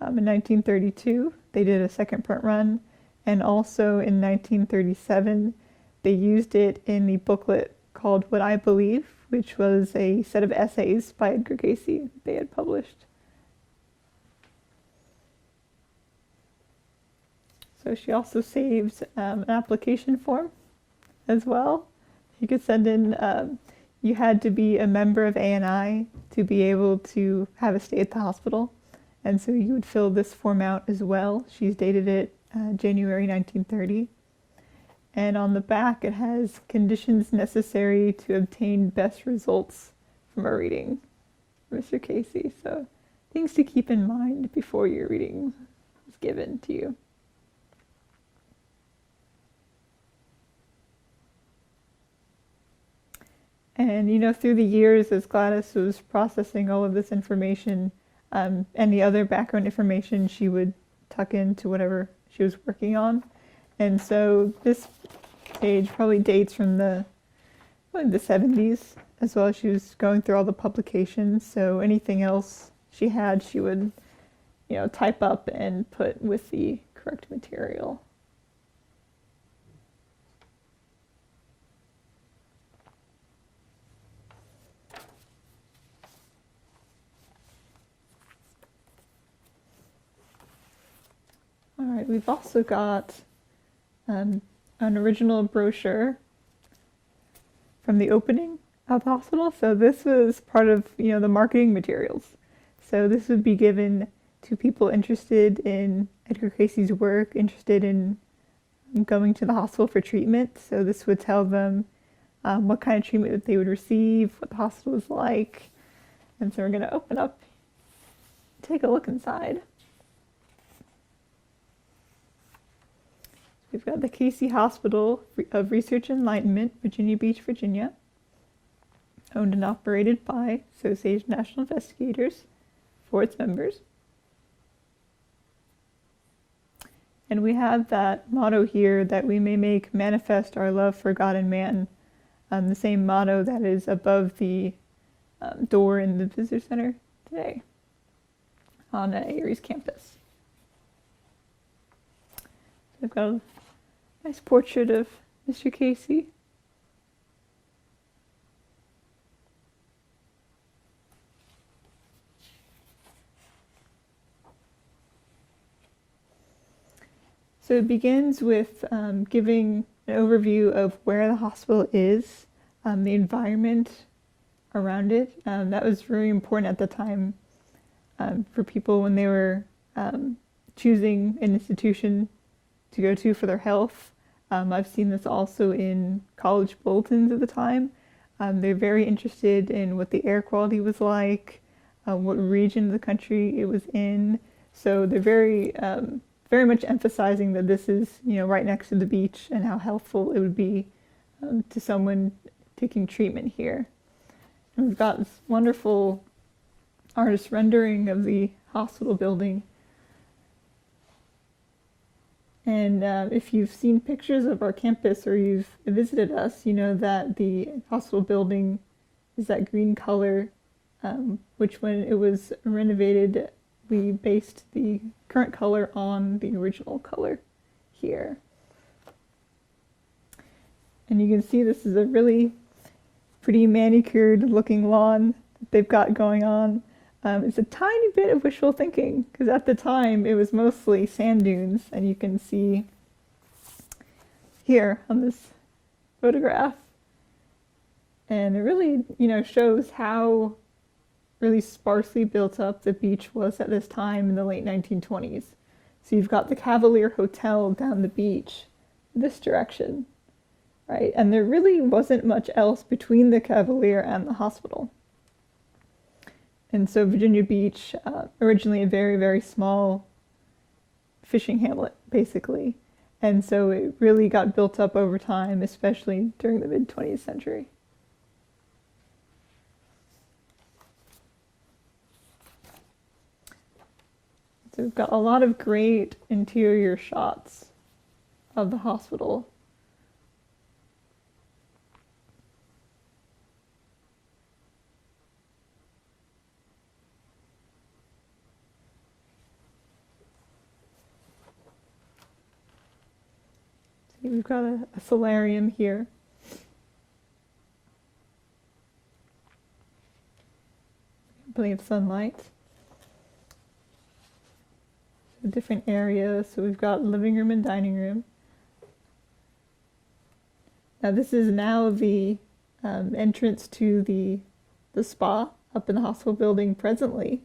1932. They did a second print run, and also in 1937 they used it in the booklet called What I Believe, which was a set of essays by Edgar Cayce they had published. So she also saved an application form as well. You could send in, you had to be a member of A.R.E. to be able to have a stay at the hospital. And so you would fill this form out as well. She's dated it January 1930. And on the back it has conditions necessary to obtain best results from a reading, Mr. Cayce. So things to keep in mind before your reading is given to you. And through the years, as Gladys was processing all of this information, any other background information she would tuck into whatever she was working on. And so this page probably dates from the 70s, as well as she was going through all the publications. So anything else she had, she would, type up and put with the correct material. All right, we've also got an original brochure from the opening of the hospital. So this was part of, the marketing materials. So this would be given to people interested in Edgar Cayce's work, interested in going to the hospital for treatment. So this would tell them what kind of treatment they would receive, what the hospital was like. And so we're going to open up take a look inside. We've got the Cayce Hospital of Research and Enlightenment, Virginia Beach, Virginia, owned and operated by Association of National Investigators for its members. And we have that motto here, that we may make manifest our love for God and man, the same motto that is above the door in the visitor center today on A.R.E.'s campus. So I've got a nice portrait of Mr. Cayce. So it begins with giving an overview of where the hospital is, the environment around it. That was really important at the time for people when they were choosing an institution to go to for their health. I've seen this also in college bulletins at the time. They're very interested in what the air quality was like, what region of the country it was in. So they're very much emphasizing that this is, right next to the beach and how helpful it would be to someone taking treatment here. And we've got this wonderful artist rendering of the hospital building. And if you've seen pictures of our campus or you've visited us, you know that the hospital building is that green color, which when it was renovated, we based the current color on the original color here. And you can see this is a really pretty manicured looking lawn that they've got going on. It's a tiny bit of wishful thinking, because at the time it was mostly sand dunes, and you can see here on this photograph. And it really, shows how really sparsely built up the beach was at this time in the late 1920s. So you've got the Cavalier Hotel down the beach, this direction, right? And there really wasn't much else between the Cavalier and the hospital. And so Virginia Beach, originally a very, very small fishing hamlet, basically. And so it really got built up over time, especially during the mid-20th century. So we've got a lot of great interior shots of the hospital. See, we've got a solarium here. Plenty of sunlight. Different areas. So we've got living room and dining room. Now this is now the entrance to the spa up in the hospital building presently.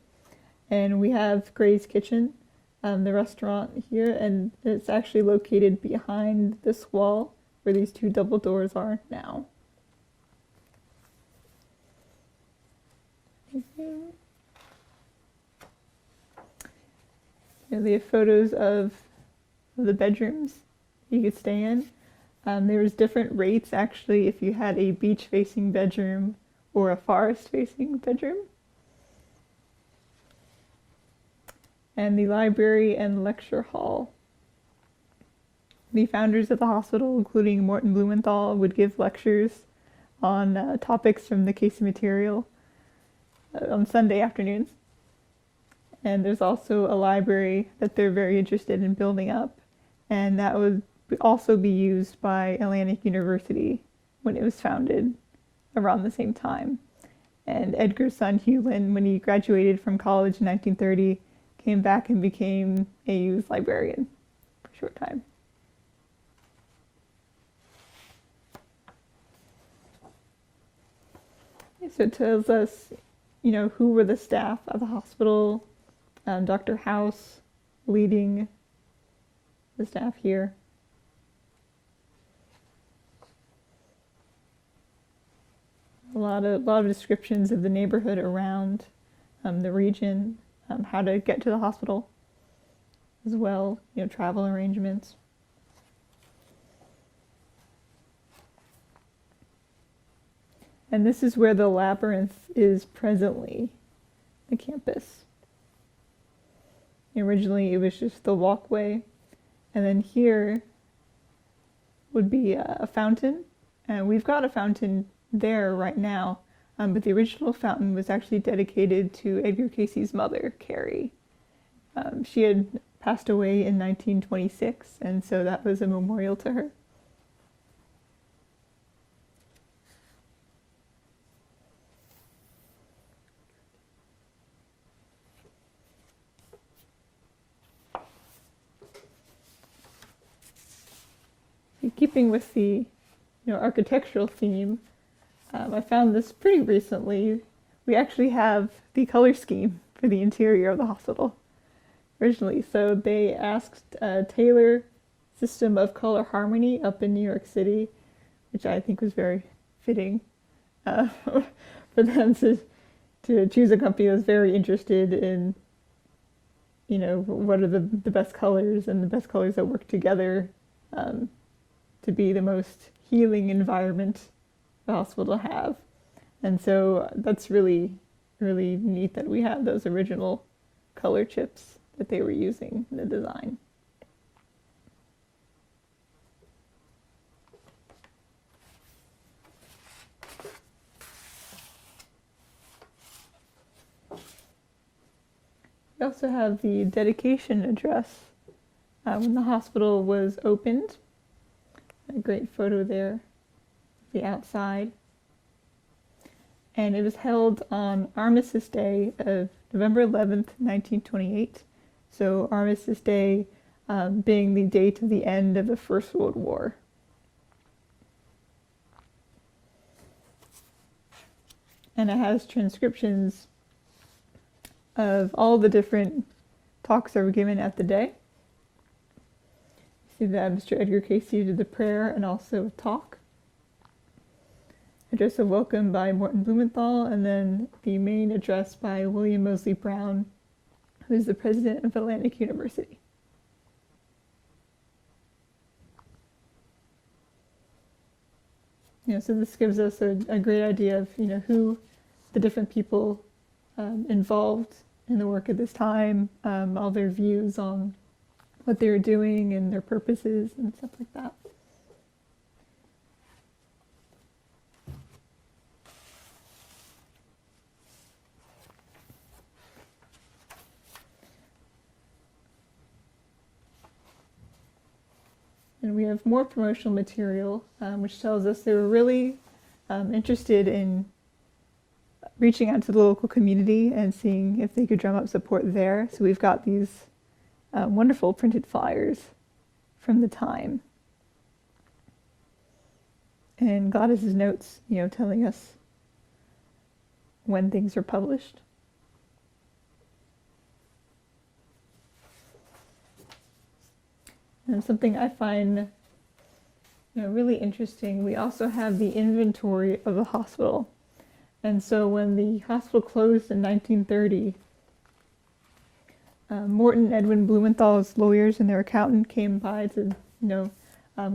And we have Gray's Kitchen, the restaurant here, and it's actually located behind this wall where these two double doors are now. They have photos of the bedrooms you could stay in. There was different rates actually if you had a beach-facing bedroom or a forest-facing bedroom. And the library and lecture hall. The founders of the hospital, including Morton Blumenthal, would give lectures on topics from the Cayce material on Sunday afternoons. And there's also a library that they're very interested in building up, and that would also be used by Atlantic University when it was founded around the same time. And Edgar's son, Hewlin, when he graduated from college in 1930, came back and became AU's librarian for a short time. So it tells us, who were the staff of the hospital. Dr. House leading the staff here. A lot of descriptions of the neighborhood around the region. how to get to the hospital as well, travel arrangements. And this is where the labyrinth is presently, the campus. Originally, it was just the walkway, and then here would be a fountain. And we've got a fountain there right now, but the original fountain was actually dedicated to Edgar Cayce's mother, Carrie. She had passed away in 1926, and so that was a memorial to her. Keeping with the architectural theme, I found this pretty recently. We actually have the color scheme for the interior of the hospital originally. So they asked Taylor System of Color Harmony up in New York City, which I think was very fitting for them to choose a company that was very interested in, what are the best colors and the best colors that work together to be the most healing environment the hospital have. And so that's really, really neat that we have those original color chips that they were using in the design. We also have the dedication address when the hospital was opened. A great photo there, the outside. And it was held on Armistice Day of November 11th, 1928. So Armistice Day being the date of the end of the First World War. And it has transcriptions of all the different talks that were given at the day. See that Mr. Edgar Cayce did the prayer and also a talk. Address of welcome by Morton Blumenthal, and then the main address by William Moseley Brown, who is the president of Atlantic University. So this gives us a great idea of who the different people involved in the work at this time, all their views on what they were doing and their purposes and stuff like that. And we have more promotional material, which tells us they were really interested in reaching out to the local community and seeing if they could drum up support there. So we've got these wonderful printed flyers from the time. And Gladys's notes, telling us when things are published. And something I find really interesting, we also have the inventory of the hospital. And so when the hospital closed in 1930, Morton and Edwin Blumenthal's lawyers and their accountant came by to,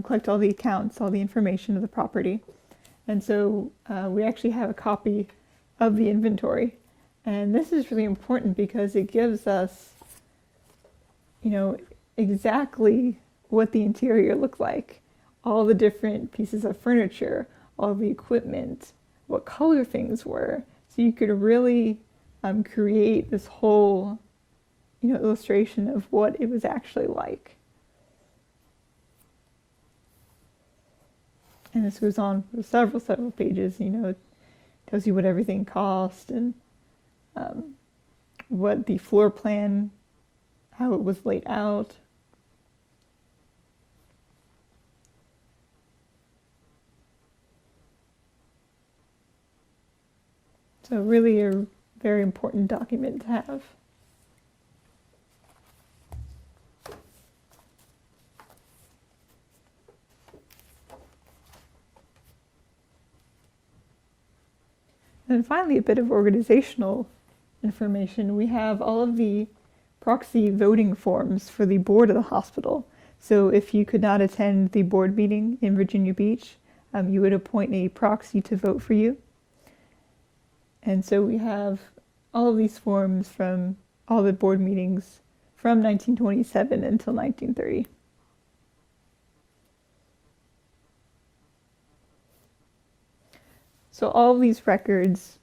collect all the accounts, all the information of the property. And so we actually have a copy of the inventory. And this is really important because it gives us, exactly what the interior looked like. All the different pieces of furniture, all the equipment, what color things were. So you could really create this whole illustration of what it was actually like. And this goes on for several pages, it tells you what everything cost and what the floor plan, how it was laid out. So really a very important document to have. And finally, a bit of organizational information, we have all of the proxy voting forms for the board of the hospital. So if you could not attend the board meeting in Virginia Beach, you would appoint a proxy to vote for you. And so we have all of these forms from all the board meetings from 1927 until 1930. So all of these records,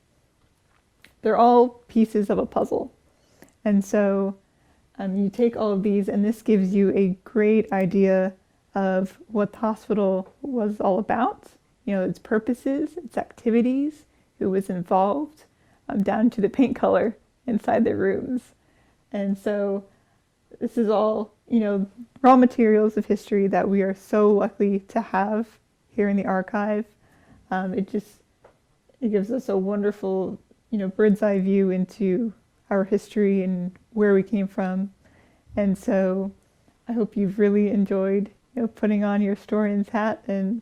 they're all pieces of a puzzle. And so you take all of these, and this gives you a great idea of what the hospital was all about, you know, its purposes, its activities, who was involved, down to the paint color inside the rooms. And so this is all, you know, raw materials of history that we are so lucky to have here in the archive. It gives us a wonderful, you know, bird's eye view into our history and where we came from. And so I hope you've really enjoyed, you know, putting on your historian's hat and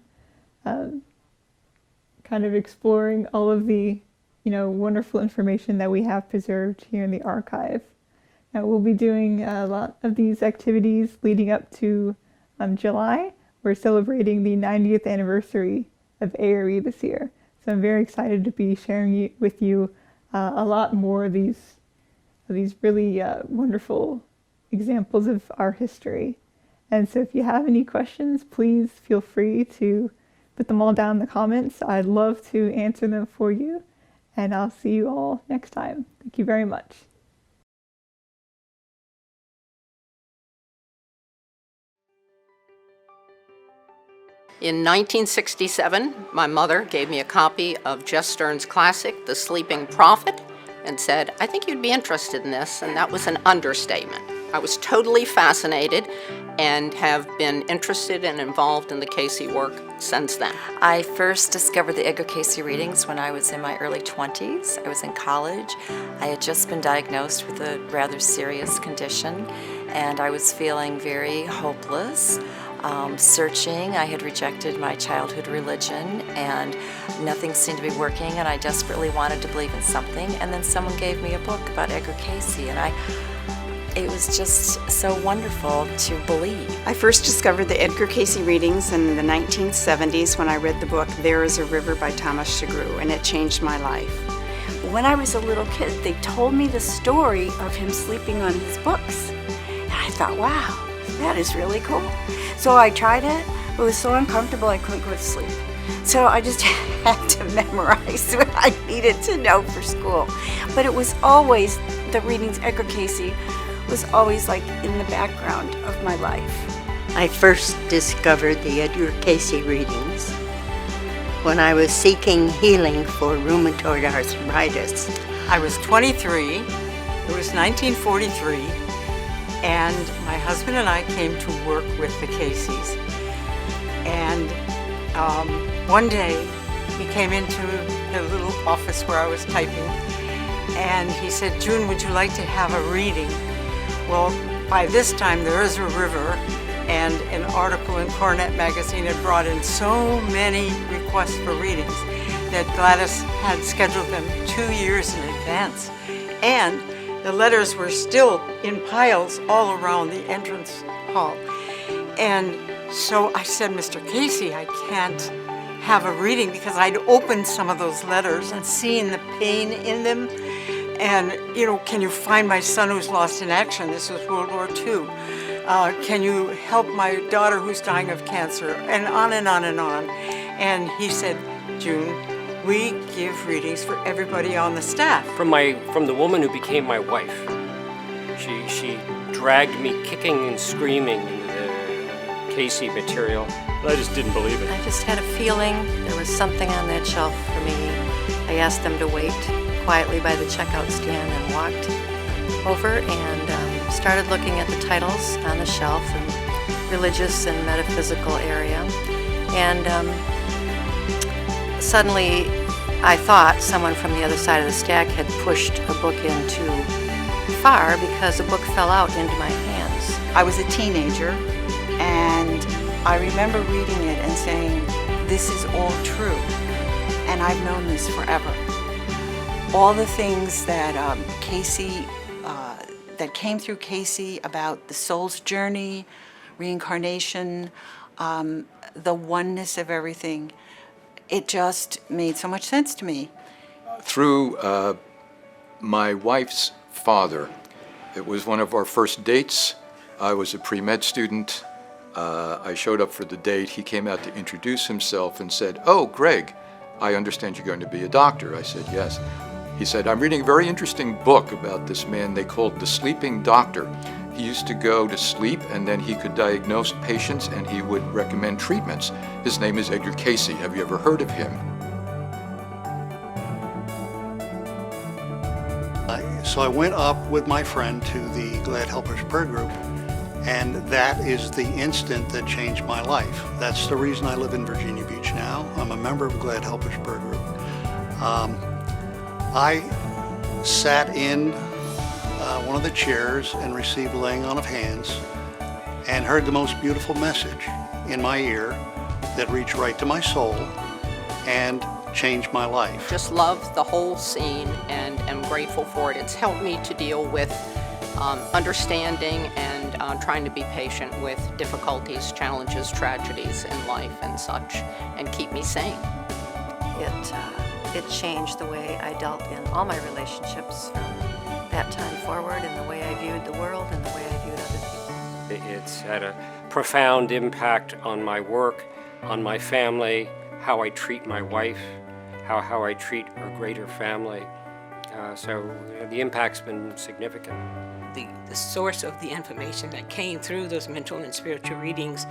kind of exploring all of the, you know, wonderful information that we have preserved here in the archive. Now we'll be doing a lot of these activities leading up to July. We're celebrating the 90th anniversary of A.R.E. this year. So I'm very excited to be sharing with you a lot more of these really wonderful examples of our history. And so if you have any questions, please feel free to put them all down in the comments. I'd love to answer them for you. And I'll see you all next time. Thank you very much. In 1967, my mother gave me a copy of Jess Stern's classic, The Sleeping Prophet, and said, "I think you'd be interested in this," and that was an understatement. I was totally fascinated and have been interested and involved in the Cayce work since then. I first discovered the Edgar Cayce readings when I was in my early 20s. I was in college. I had just been diagnosed with a rather serious condition, and I was feeling very hopeless. Searching. I had rejected my childhood religion and nothing seemed to be working, and I desperately wanted to believe in something, and then someone gave me a book about Edgar Cayce, and it was just so wonderful to believe. I first discovered the Edgar Cayce readings in the 1970s when I read the book There Is a River by Tom Sugrue, and it changed my life. When I was a little kid, they told me the story of him sleeping on his books, and I thought, wow, that is really cool. So I tried it. It was so uncomfortable I couldn't go to sleep. So I just had to memorize what I needed to know for school. But it was always, the readings, Edgar Cayce was always like in the background of my life. I first discovered the Edgar Cayce readings when I was seeking healing for rheumatoid arthritis. I was 23. It was 1943. And my husband and I came to work with the Cayces. And one day he came into the little office where I was typing, and he said, "June, would you like to have a reading?" Well, by this time, There Is a River and an article in Coronet magazine had brought in so many requests for readings that Gladys had scheduled them 2 years in advance. And the letters were still in piles all around the entrance hall. And so I said, "Mr. Cayce, I can't have a reading," because I'd opened some of those letters and seen the pain in them. And, you know, "Can you find my son who's lost in action?" This was World War II. "Can you help my daughter who's dying of cancer?" And on and on and on. And he said, "June, we give readings for everybody on the staff." From the woman who became my wife. She dragged me kicking and screaming into the Cayce material. I just didn't believe it. I just had a feeling there was something on that shelf for me. I asked them to wait quietly by the checkout stand and walked over and started looking at the titles on the shelf in religious and metaphysical area. And suddenly I thought someone from the other side of the stack had pushed a book in too far because the book fell out into my hands. I was a teenager and I remember reading it and saying, "This is all true, and I've known this forever." all the things that Cayce, that came through Cayce about the soul's journey, reincarnation, the oneness of everything, it just made so much sense to me. Through my wife's father. It was one of our first dates. I was a pre-med student. I showed up for the date. He came out to introduce himself and said, "Oh, Greg, I understand you're going to be a doctor." I said, "Yes." He said, "I'm reading a very interesting book about this man they called the sleeping doctor. He used to go to sleep and then he could diagnose patients and he would recommend treatments. His name is Edgar Cayce. Have you ever heard of him?" So I went up with my friend to the Glad Helpers prayer group, and that is the instant that changed my life. That's the reason I live in Virginia Beach now. I'm a member of Glad Helpers prayer group. I sat in one of the chairs and received laying on of hands and heard the most beautiful message in my ear that reached right to my soul and changed my life. Just love the whole scene and am grateful for it. It's helped me to deal with understanding and trying to be patient with difficulties, challenges, tragedies in life and such, and keep me sane. It changed the way I dealt in all my relationships from that time forward, and the way I viewed the world and the way I viewed other people. It's had a profound impact on my work, on my family, how I treat my wife, how I treat our greater family. So the impact's been significant. The source of the information that came through those mental and spiritual readings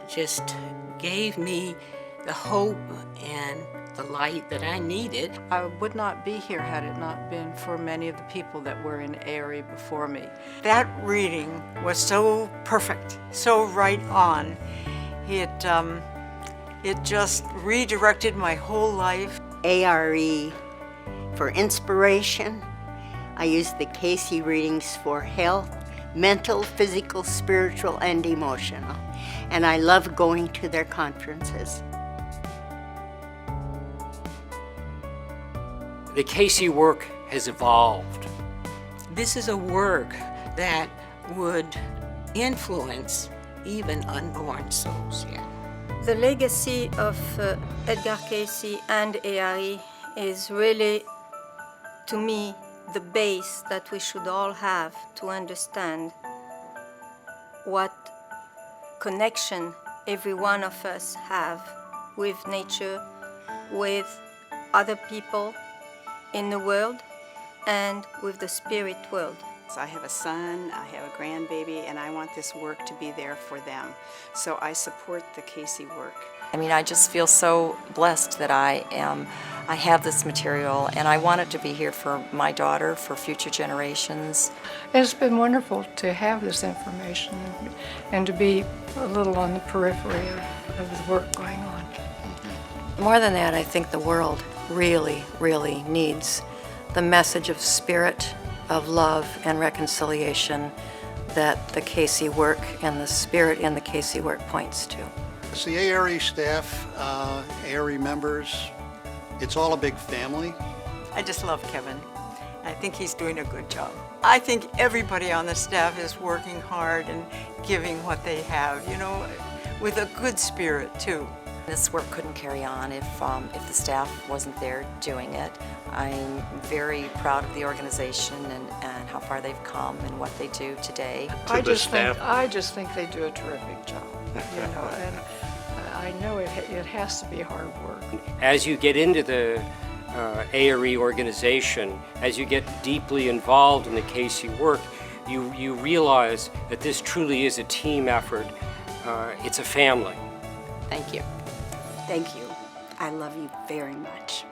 just gave me the hope and the light that I needed. I would not be here had it not been for many of the people that were in A.R.E. before me. That reading was so perfect, so right on. It just redirected my whole life. A.R.E. for inspiration. I use the Cayce readings for health, mental, physical, spiritual, and emotional. And I love going to their conferences. The Cayce work has evolved. This is a work that would influence even unborn souls here. The legacy of Edgar Cayce and A.R.E. is really, to me, the base that we should all have to understand what connection every one of us have with nature, with other people in the world, and with the spirit world. I have a son, I have a grandbaby, and I want this work to be there for them. So I support the Cayce work. I mean, I just feel so blessed that I have this material, and I want it to be here for my daughter, for future generations. It's been wonderful to have this information and to be a little on the periphery of the work going on. More than that, I think the world really, really needs the message of spirit, of love and reconciliation that the Cayce work and the spirit in the Cayce work points to. It's the A.R.E. staff, A.R.E. members, it's all a big family. I just love Kevin. I think he's doing a good job. I think everybody on the staff is working hard and giving what they have, you know, with a good spirit too. This work couldn't carry on if the staff wasn't there doing it. I'm very proud of the organization and how far they've come and what they do today. I just think they do a terrific job, you know, and I know it has to be hard work. As you get into the A.R.E. organization, as you get deeply involved in the Cayce work, you realize that this truly is a team effort. It's a family. Thank you. Thank you. I love you very much.